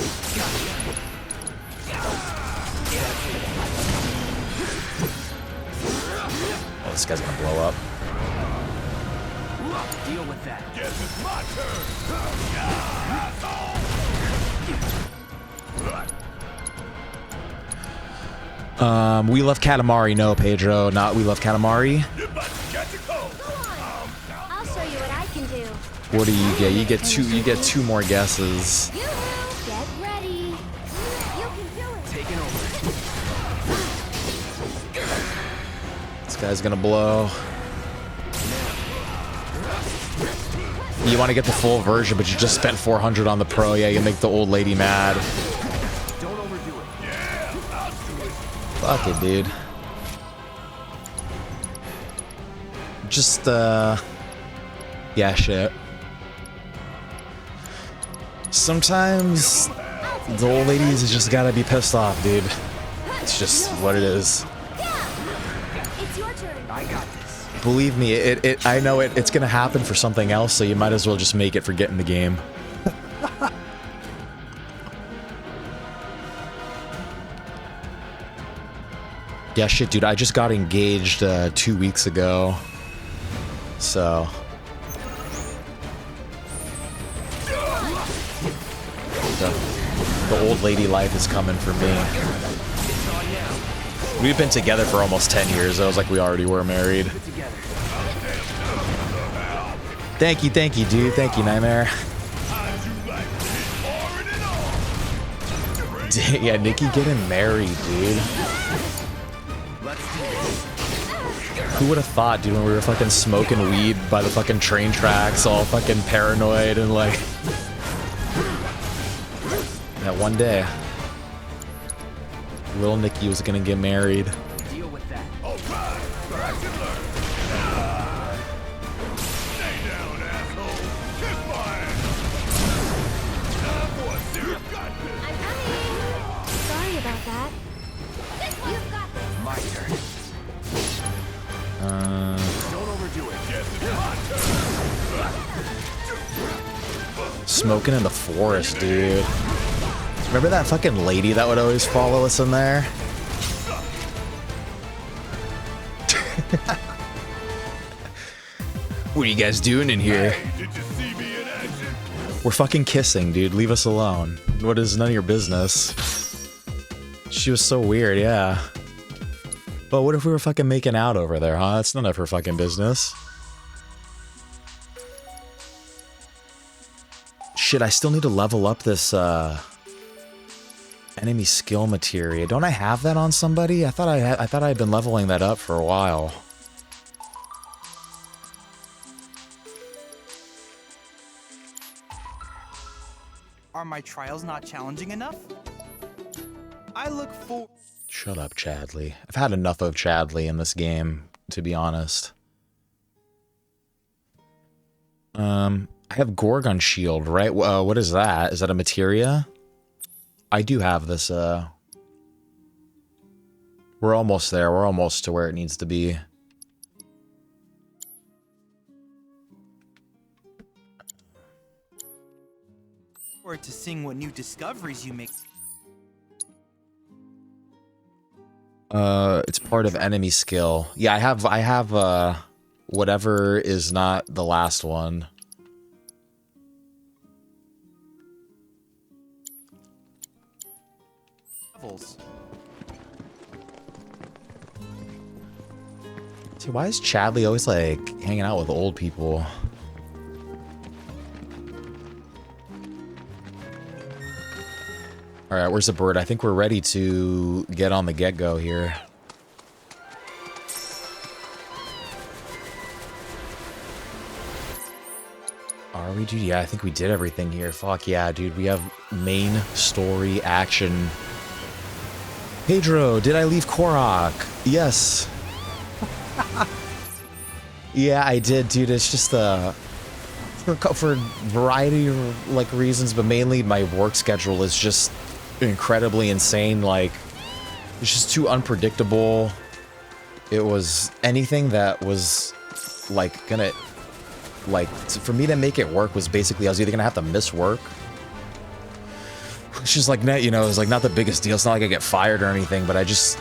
Oh, this guy's gonna blow up. Deal with that. Guess it's my turn. We Love Katamari. No, Pedro, not We Love Katamari. I'll show you what I can do. What do you get? You get two more guesses. Get ready. You can do it. Taking over. This guy's gonna blow. You want to get the full version, but you just spent 400 on the pro. Yeah, you make the old lady mad. Don't overdo it. Yeah, I'll do it. Fuck it, dude. Just, yeah, shit. Sometimes the old ladies just gotta be pissed off, dude. It's just what it is. It's your turn. I got this. Believe me, I know it's gonna happen for something else, so you might as well just make it for getting the game. Yeah, shit, dude, I just got engaged 2 weeks ago. So... The old lady life is coming for me. We've been together for almost 10 years. I was like we already were married. Thank you, dude. Thank you, Nightmare. Yeah, Nikki getting married, dude. Who would have thought, dude, when we were fucking smoking weed by the fucking train tracks, all fucking paranoid and like... That one day, little Nikki was gonna get married. Deal with that. All right. Back and learn. Stay down, asshole. Kiss my ass. Now, boys, you got this. I'm coming. Sorry about that. This one. You've got this. My turn. Don't overdo it. Yes, it's my turn. Smoking in the forest, dude. Remember that fucking lady that would always follow us in there? What are you guys doing in here? Hey, did you see me in action? We're fucking kissing, dude. Leave us alone. What is none of your business? She was so weird, yeah. But what if we were fucking making out over there, huh? That's none of her fucking business. Shit, I still need to level up this, enemy skill materia. Don't I have that on somebody? I thought I thought I'd been leveling that up for a while. Are my trials not challenging enough? I look for... Shut up, Chadley. I've had enough of Chadley in this game, to be honest. I have Gorgon Shield, right? What is that? Is that a materia? I do have this, We're almost there. We're almost to where it needs to be. Or to seeing what new discoveries you make. It's part of enemy skill. Yeah, I have, whatever is not the last one. See, why is Chadley always, like, hanging out with old people? Alright, where's the bird? I think we're ready to get on the get-go here. Are we, dude? Yeah, I think we did everything here. Fuck yeah, dude. We have main story action. Pedro, did I leave Korok? Yes. Yeah, I did, dude. It's just for a variety of like reasons, but mainly my work schedule is just incredibly insane. Like, it's just too unpredictable. It was anything that was like gonna for me to make it work was basically I was either gonna have to miss work. It's just like, you know, it's like not the biggest deal. It's not like I get fired or anything, but it's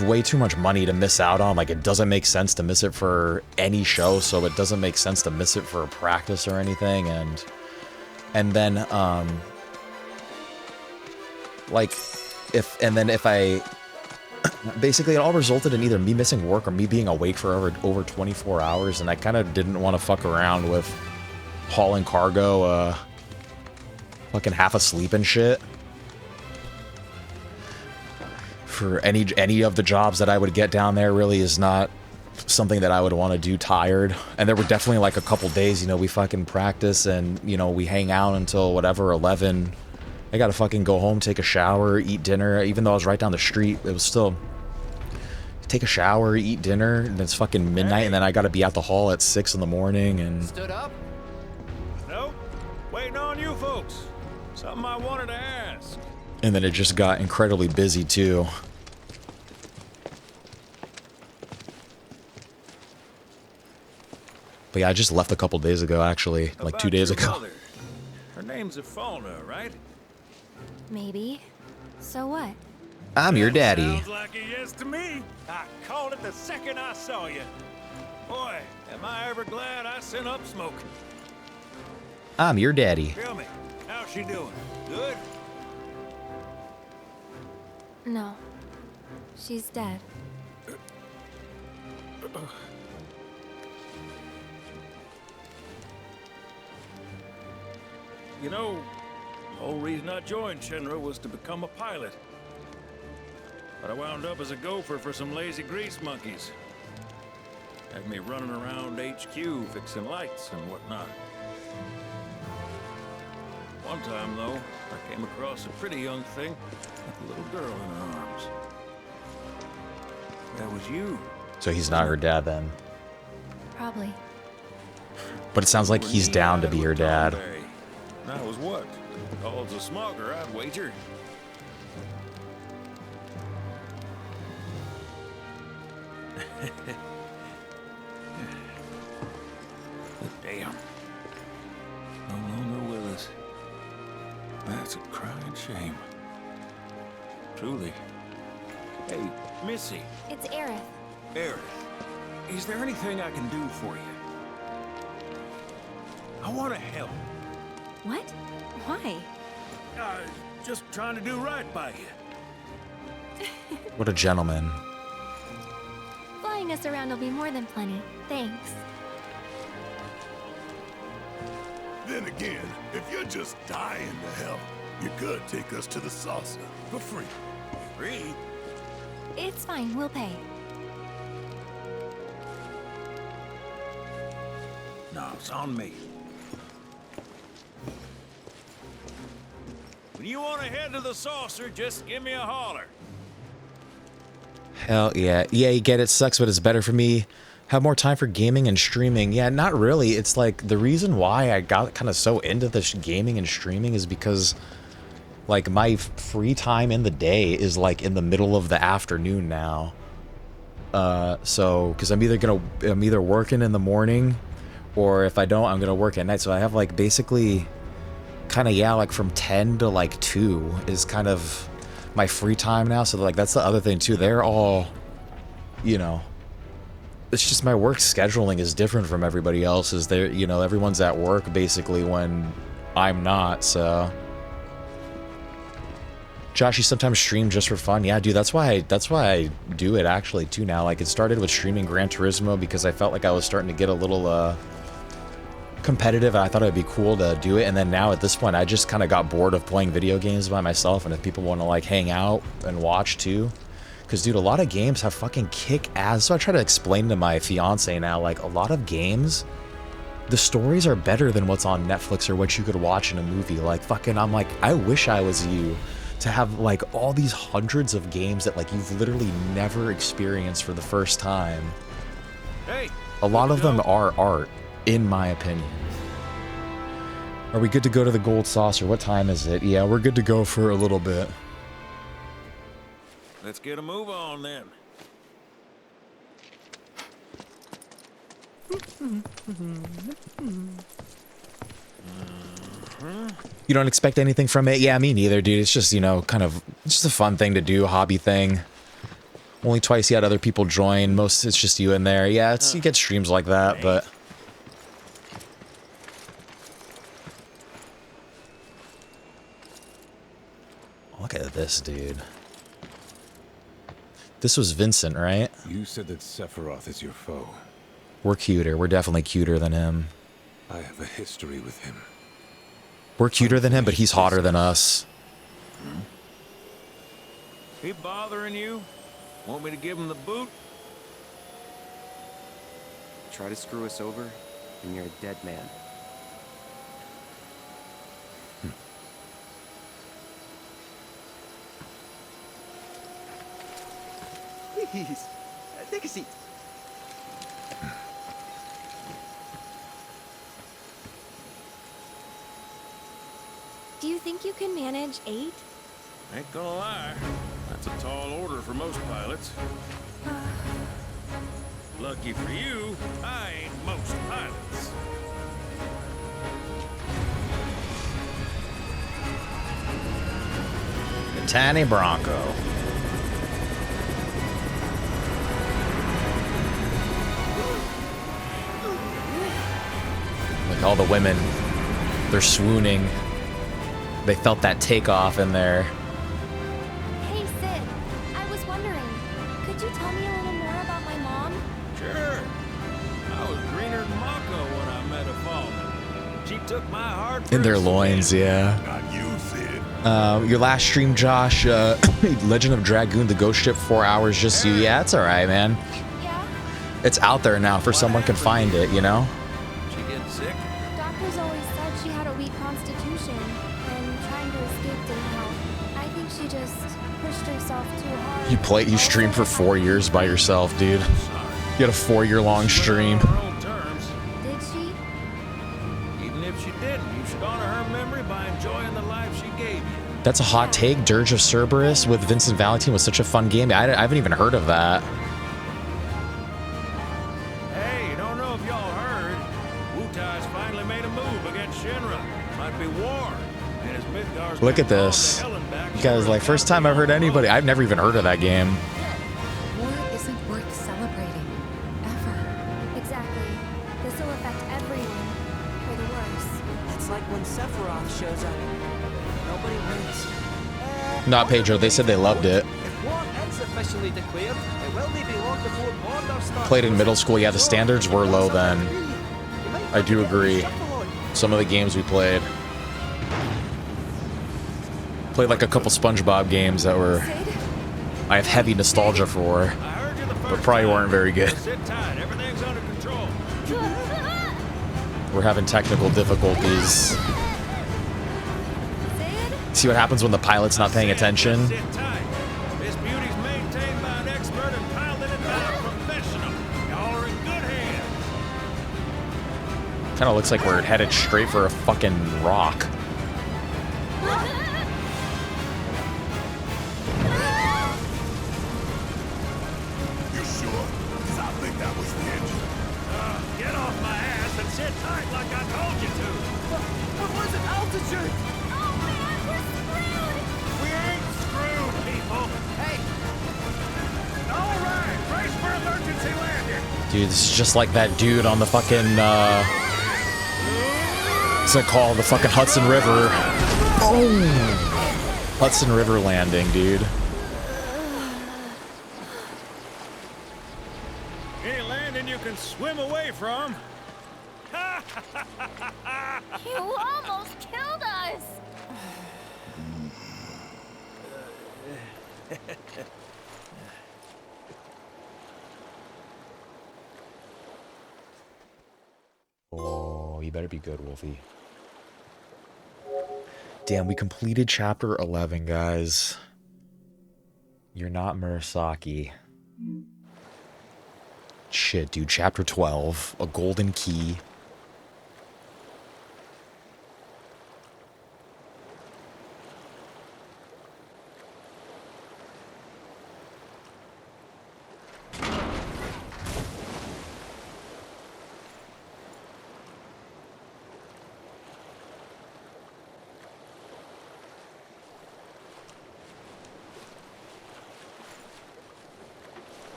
way too much money to miss out on. Like, it doesn't make sense to miss it for any show, so it doesn't make sense to miss it for practice or anything. And then if I basically it all resulted in either me missing work or me being awake for over 24 hours, and I kind of didn't want to fuck around with hauling cargo fucking half asleep and shit for any of the jobs that I would get down there. Really is not something that I would want to do tired. And there were definitely like a couple days, you know, we fucking practice and, you know, we hang out until whatever 11. I gotta fucking go home, take a shower, eat dinner. Even though I was right down the street, it was still take a shower, eat dinner, and it's fucking midnight, and then I gotta be at the hall at 6 in the morning, and... Stood up? Nope. Waiting on you folks. Something I wanted to ask. And then it just got incredibly busy, too. But yeah, I just left a couple days ago, actually. Like About 2 days your ago. mother. Her name's Fauna, right? Maybe. So what? I'm your daddy. Sounds like a yes to me. I called it the second I saw you. Boy, am I ever glad I sent up smoke. I'm your daddy. Tell me, how's she doing? Good? No. She's dead. You know, the whole reason I joined Shinra was to become a pilot. But I wound up as a gopher for some lazy grease monkeys. Had me running around HQ fixing lights and whatnot. One time, though, I came across a pretty young thing with a little girl in her arms. That was you. So he's not her dad, then. Probably. But it sounds like he's down to be her dad. That was what? Called a smogger, I'd wager. Damn. No longer with us. That's a crying shame. Truly. Hey, Missy. It's Aerith. Aerith, is there anything I can do for you? I want to help. What? Why? Just trying to do right by you. What a gentleman. Flying us around will be more than plenty. Thanks. Then again, if you're just dying to help, you could take us to the saucer for free. Free? It's fine. We'll pay. No, it's on me. When you want to head to the saucer, just give me a holler. Hell yeah. Yeah, you get it. Sucks, but it's better for me. Have more time for gaming and streaming. Yeah, not really. It's like the reason why I got kind of so into this gaming and streaming is because like my free time in the day is like in the middle of the afternoon now. So because I'm either working in the morning, or if I don't, I'm gonna work at night. So I have like basically kind of, yeah, like from 10 to like 2 is kind of my free time now. So like that's the other thing too. They're all, you know, it's just my work scheduling is different from everybody else's. They're, you know, everyone's at work basically when I'm not. So Josh, you sometimes stream just for fun. Yeah, dude, that's why I do it actually too now. Like it started with streaming Gran Turismo because I felt like I was starting to get a little competitive, and I thought it'd be cool to do it. And then now at this point I just kind of got bored of playing video games by myself, and if people want to like hang out and watch too, because dude, a lot of games have fucking kick ass. So I try to explain to my fiance now, like a lot of games, the stories are better than what's on Netflix or what you could watch in a movie. Like fucking, I'm like, I wish I was you to have like all these hundreds of games that like you've literally never experienced for the first time. Hey, a lot of them are art, in my opinion. Are we good to go to the gold saucer? What time is it? Yeah, we're good to go for a little bit. Let's get a move on then. You don't expect anything from it? Yeah, me neither, dude. It's just, you know, kind of just a fun thing to do, hobby thing. Only twice you had other people join. Most it's just you in there. Yeah, it's you get streams like that, but look at this, dude. This was Vincent, right? You said that Sephiroth is your foe. We're cuter. We're definitely cuter than him. I have a history with him. We're cuter than him, but he's hotter than us. He bothering you? Want me to give him the boot? Try to screw us over, and you're a dead man. Please, Take a seat. Do you think you can manage 8? Ain't gonna lie, that's a tall order for most pilots. Lucky for you, I ain't most pilots. The Tiny Bronco. Like all the women, they're swooning. They felt that takeoff in there. Hey, Sid. I was wondering, could you tell me a little more about my mom? Sure. I was greener than Mako when I met a fallen. She took my heart In their loins, yeah. Not you, Sid. Your last stream, Josh, Legend of Dragoon, the ghost ship, 4 hours, just you. Yeah, it's alright, man. Yeah? It's out there now for someone can find it, you know? She get sick? Doctors always said she had a weak constitution, and trying to escape didn't help. I think she just pushed herself too hard. You streamed for 4 years by yourself, dude. You had a 4-year-long stream. Did she? Even if she didn't, you should honor her memory by enjoying the life she gave you. That's a hot take. Dirge of Cerberus with Vincent Valentine was such a fun game. I haven't even heard of that. Hey, you don't know if y'all heard. Wutai's finally made a move against Shinra. Might be war. And his Midgar's Look at this. Guys, like, first time I've heard anybody. I've never even heard of that game. War isn't worth celebrating. Ever. Exactly. This will affect everyone. For the worse. It's like when Sephiroth shows up. Nobody wins. Not Pedro. They said they loved it. If war is officially declared, it will be long before borders start. Played in middle school. Yeah, the standards were low then. I do agree. Some of the games we played. Played like a couple SpongeBob games that were I have heavy nostalgia for, but probably weren't very good. Sit tight. Everything's under control. We're having technical difficulties. See what happens when the pilot's not paying attention? Sit tight. This beauty's maintained by an expert and piloted by a professional. Y'all are in good hands. Kind of looks like we're headed straight for a fucking rock. You sure? 'Cause I think that was the engine. Get off my ass and sit tight like I told you to. What was it? Altitude? We ain't screwed, people. Hey! All right, brace for emergency landing. Dude, this is just like that dude on the fucking, what's it called? The fucking Hudson River. Oh! Hudson River landing, dude. Any landing you can swim away from. You almost killed us! Oh, you better be good, Wolfie. Damn, we completed chapter 11, guys. You're not Murasaki. Shit, dude. Chapter 12. A golden key.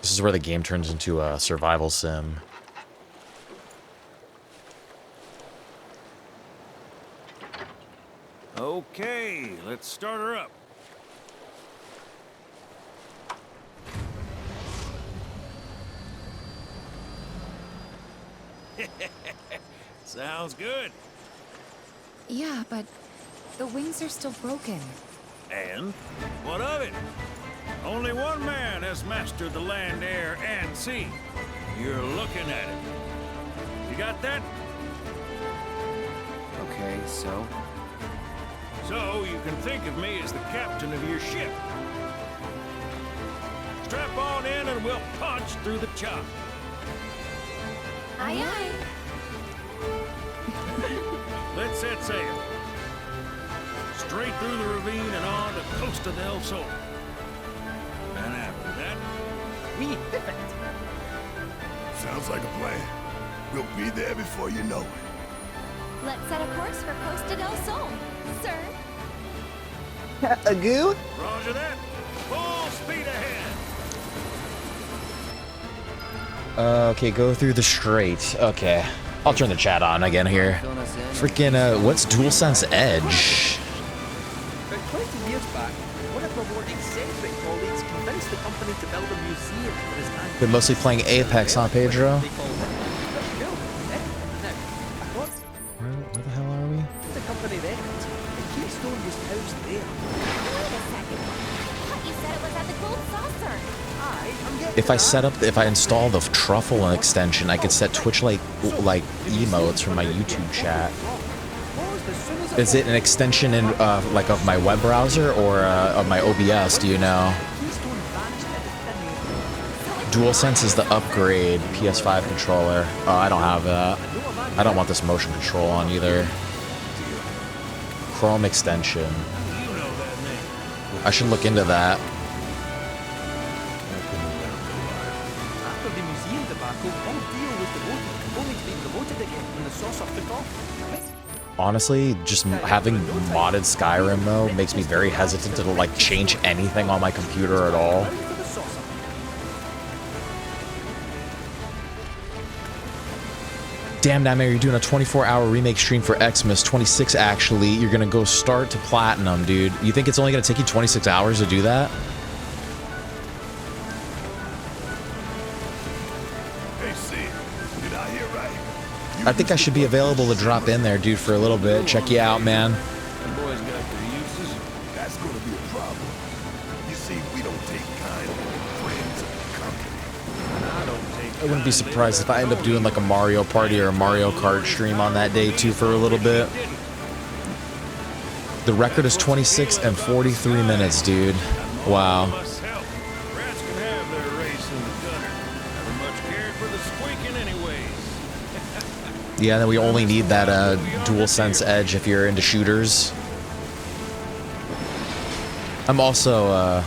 This is where the game turns into a survival sim. Okay, let's start her up. Sounds good. Yeah, but the wings are still broken. And what of it? Only one man has mastered the land, air, and sea. You're looking at it. You got that? Okay, so? So you can think of me as the captain of your ship. Strap on in and we'll we'll punch through the chop. Aye, aye. Let's set sail. Straight through the ravine and on to Costa del Sol. And after that, We pivot. Sounds like a plan. We'll be there before you know it. Let's set a course for Costa del Sol, sir. A goo? Roger that. Full speed ahead. Okay, go through the strait. Okay. I'll turn the chat on again here. Freaking, what's DualSense Edge? About 20 years back, one of my more eccentric colleagues convinced the company to build a museum for his annual... Been mostly playing Apex, huh, Pedro? They called it. Pretty cool, eh? Now, I thought Where the hell are we? the company records, the keystone was housed there. Wait a second. I thought you said it was at the Gold Saucer. Aye, I'm getting If I there. set up, if I install the truffle extension, I could set Twitch like emotes from my YouTube chat. Is it an extension in like of my web browser or of my OBS? Do you know? DualSense is the upgrade PS5 controller. Oh, I don't have that. I don't want this motion control on either. Chrome extension. I should look into that. After the museum debacle, all deal was demoted, only to be promoted again when the saucer took off. Honestly, just having modded Skyrim though makes me very hesitant to like change anything on my computer at all. Damn, Nightmare, you're doing a 24-hour remake stream for Xmas. 26 actually. You're gonna go start to platinum, dude. You think it's only gonna take you 26 hours to do that? Hey, Sid, did I hear right? I think I should be available to drop in there, dude, for a little bit. Check you out, man. Them boys got their uses. That's gonna be a problem. You see, we don't take kind of friends of the company. I don't take I wouldn't be surprised if I end up doing like a Mario Party or a Mario Kart stream on that day too for a little bit. The record is 26 and 43 minutes, dude. Wow. myself. Rats can have their race in the gutter. Never much cared for the squeaking anyways. Yeah, then we only need that DualSense Edge if you're into shooters. I'm also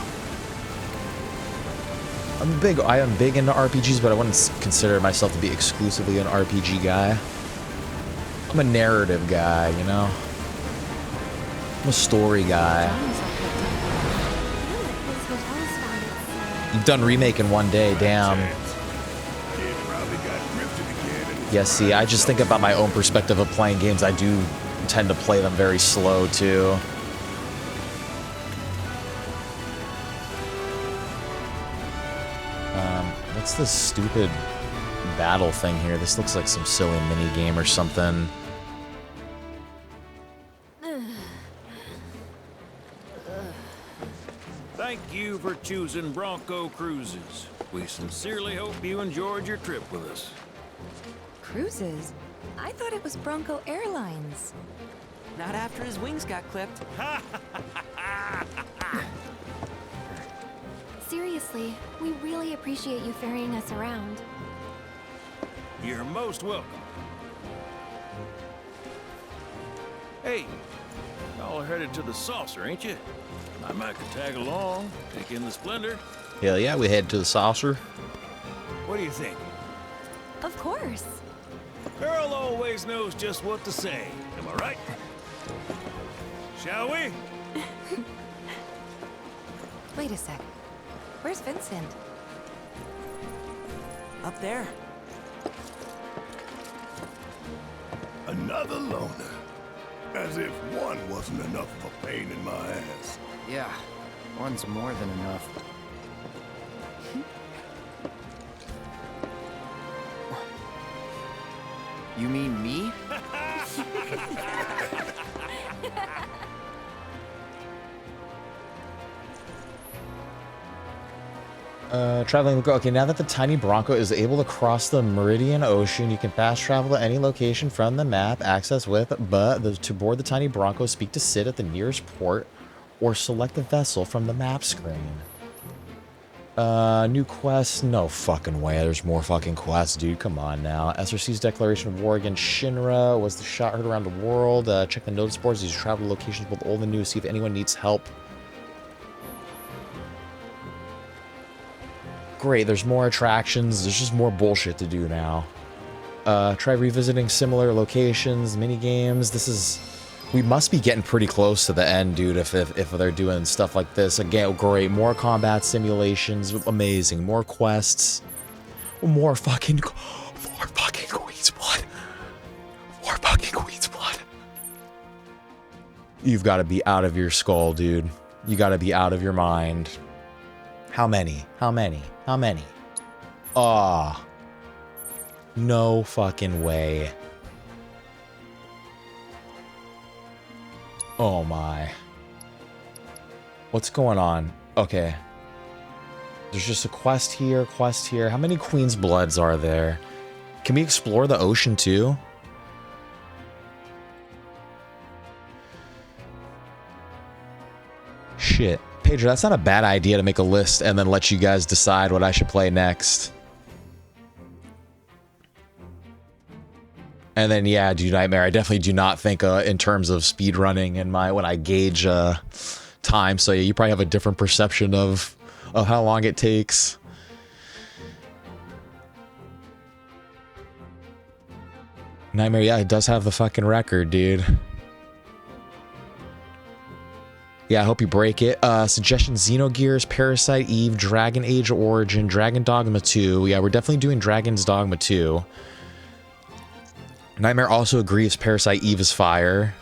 I am big into RPGs, but I wouldn't consider myself to be exclusively an RPG guy. I'm a narrative guy, you know? I'm a story guy. You've done remake in one day, damn. Yeah, see, I just think about my own perspective of playing games. I do tend to play them very slow, too. What's this stupid battle thing here? This looks like some silly mini game or something. Thank you for choosing Bronco Cruises. We sincerely hope you enjoyed your trip with us. Cruises? I thought it was Bronco Airlines. Not after his wings got clipped. Seriously, we really appreciate you ferrying us around. You're most welcome. Hey, y'all are headed to the saucer, ain't you? I might could tag along, take in the splendor. Hell yeah, we head to the saucer. What do you think? Of course. Girl always knows just what to say. Am I right? Shall we? Wait a sec. Where's Vincent? Up there. Another loner. As if one wasn't enough of a pain in my ass. Yeah, one's more than enough. You mean me? Traveling. Okay, now that the Tiny Bronco is able to cross the Meridian Ocean, you can fast travel to any location from the map. Access with, to board the Tiny Bronco, speak to Sid at the nearest port, or select the vessel from the map screen. New quests? No fucking way. There's more fucking quests, dude. Come on now. SRC's declaration of war against Shinra was the shot heard around the world. Check the notice boards. These travel locations, both old and new. See if anyone needs help. Great. There's more attractions. There's just more bullshit to do now. Try revisiting similar locations, mini games. This is... We must be getting pretty close to the end, dude, if they're doing stuff like this. Again, great. More combat simulations. Amazing. More quests. More fucking Queen's Blood. More fucking Queen's Blood. You've got to be out of your skull, dude. You got to be out of your mind. How many? How many? How many? Ah. No fucking way. Oh my. What's going on? Okay. There's just a quest here, quest here. How many Queen's Bloods are there? Can we explore the ocean too? Shit. Pedro, that's not a bad idea to make a list and then let you guys decide what I should play next. And then, yeah, dude, Nightmare, I definitely do not think in terms of speed running and when I gauge time. So yeah, you probably have a different perception of how long it takes. Nightmare, yeah, it does have the fucking record, dude. Yeah, I hope you break it. Suggestion, Xenogears, Parasite Eve, Dragon Age Origin, Dragon Dogma 2. Yeah, we're definitely doing Dragon's Dogma 2. Nightmare also agrees Parasite Eve is fire.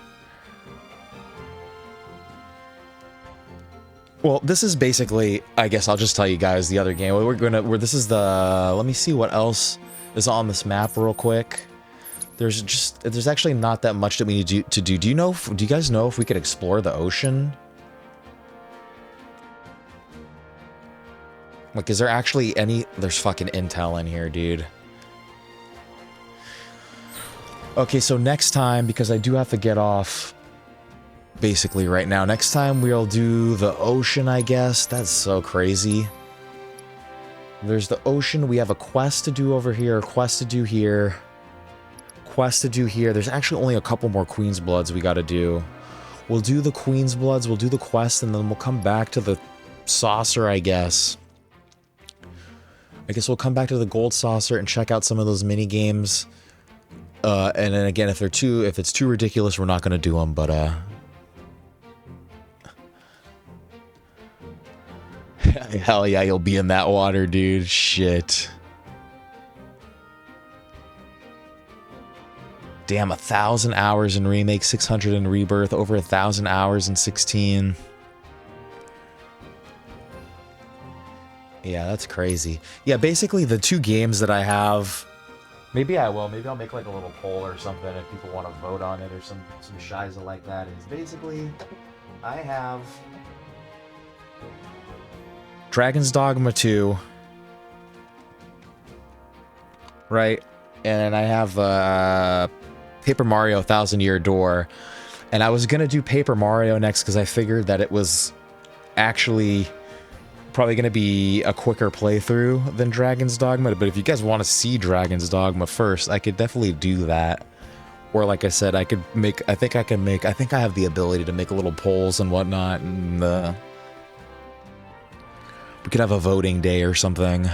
Well, this is basically, I guess I'll just tell you guys the other game. This is the, let me see what else is on this map real quick. There's actually not that much that we need to do. Do you guys know if we could explore the ocean? Like, is there actually any, there's fucking intel in here, dude. Okay, so next time, because I do have to get off basically right now, next time we'll do the ocean, I guess. That's so crazy. There's the ocean. We have a quest to do over here, a quest to do here, quest to do here. There's actually only a couple more Queen's Bloods we got to do. We'll do the Queen's Bloods, we'll do the quest, and then we'll come back to the saucer, I guess. I guess we'll come back to the gold saucer and check out some of those mini games. And then again, if it's too ridiculous, we're not gonna do them. But hell yeah, you'll be in that water, dude. Shit. Damn, 1,000 hours in Remake, 600 in Rebirth, over 1,000 hours in 16. Yeah, that's crazy. Yeah, basically the two games that I have. Maybe I will. Maybe I'll make like a little poll or something if people want to vote on it or some shiza like that. Is basically, I have Dragon's Dogma 2, right? And I have Paper Mario 1,000 Year Door. And I was gonna do Paper Mario next because I figured that it was actually probably going to be a quicker playthrough than Dragon's Dogma, but if you guys want to see Dragon's Dogma first, I could definitely do that. Or like I said, I think I have the ability to make little polls and whatnot, and we could have a voting day or something.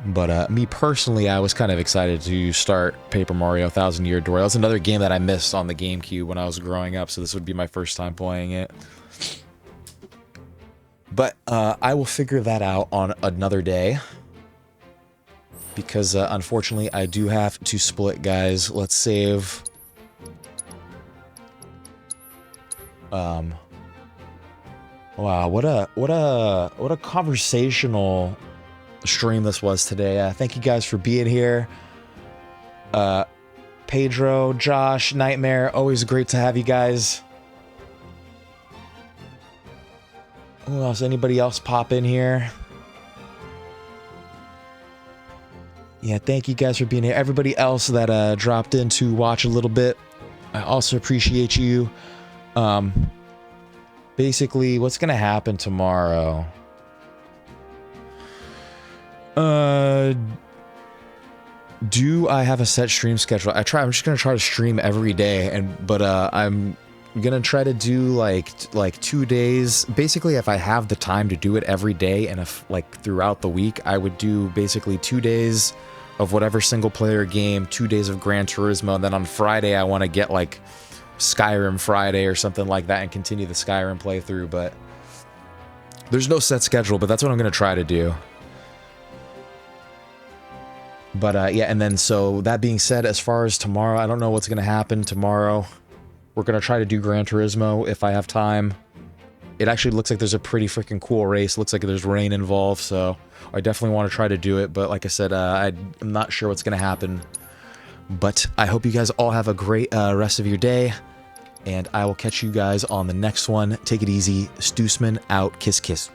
But me personally, I was kind of excited to start Paper Mario 1,000 Year Door. That was another game that I missed on the GameCube when I was growing up, so this would be my first time playing it. But I will figure that out on another day. Because unfortunately, I do have to split, guys. Let's save. Wow, what a conversational stream this was today. Thank you guys for being here. Pedro, Josh, Nightmare, always great to have you guys. Who else? Anybody else pop in here? Yeah, thank you guys for being here. Everybody else that dropped in to watch a little bit, I also appreciate you. basically, what's gonna happen tomorrow? Do I have a set stream schedule? I'm just gonna try to stream every day, but I'm gonna try to do like 2 days. Basically, if I have the time to do it every day, and if like throughout the week, I would do basically 2 days of whatever single player game, 2 days of Gran Turismo, and then on Friday I want to get like Skyrim Friday or something like that and continue the Skyrim playthrough. But there's no set schedule, but that's what I'm gonna try to do. But yeah, and then so that being said, as far as tomorrow, I don't know what's going to happen tomorrow. We're going to try to do Gran Turismo if I have time. It actually looks like there's a pretty freaking cool race. Looks like there's rain involved, so I definitely want to try to do it. But like I said, I'm not sure what's going to happen. But I hope you guys all have a great rest of your day. And I will catch you guys on the next one. Take it easy. Stoosman out. Kiss, kiss.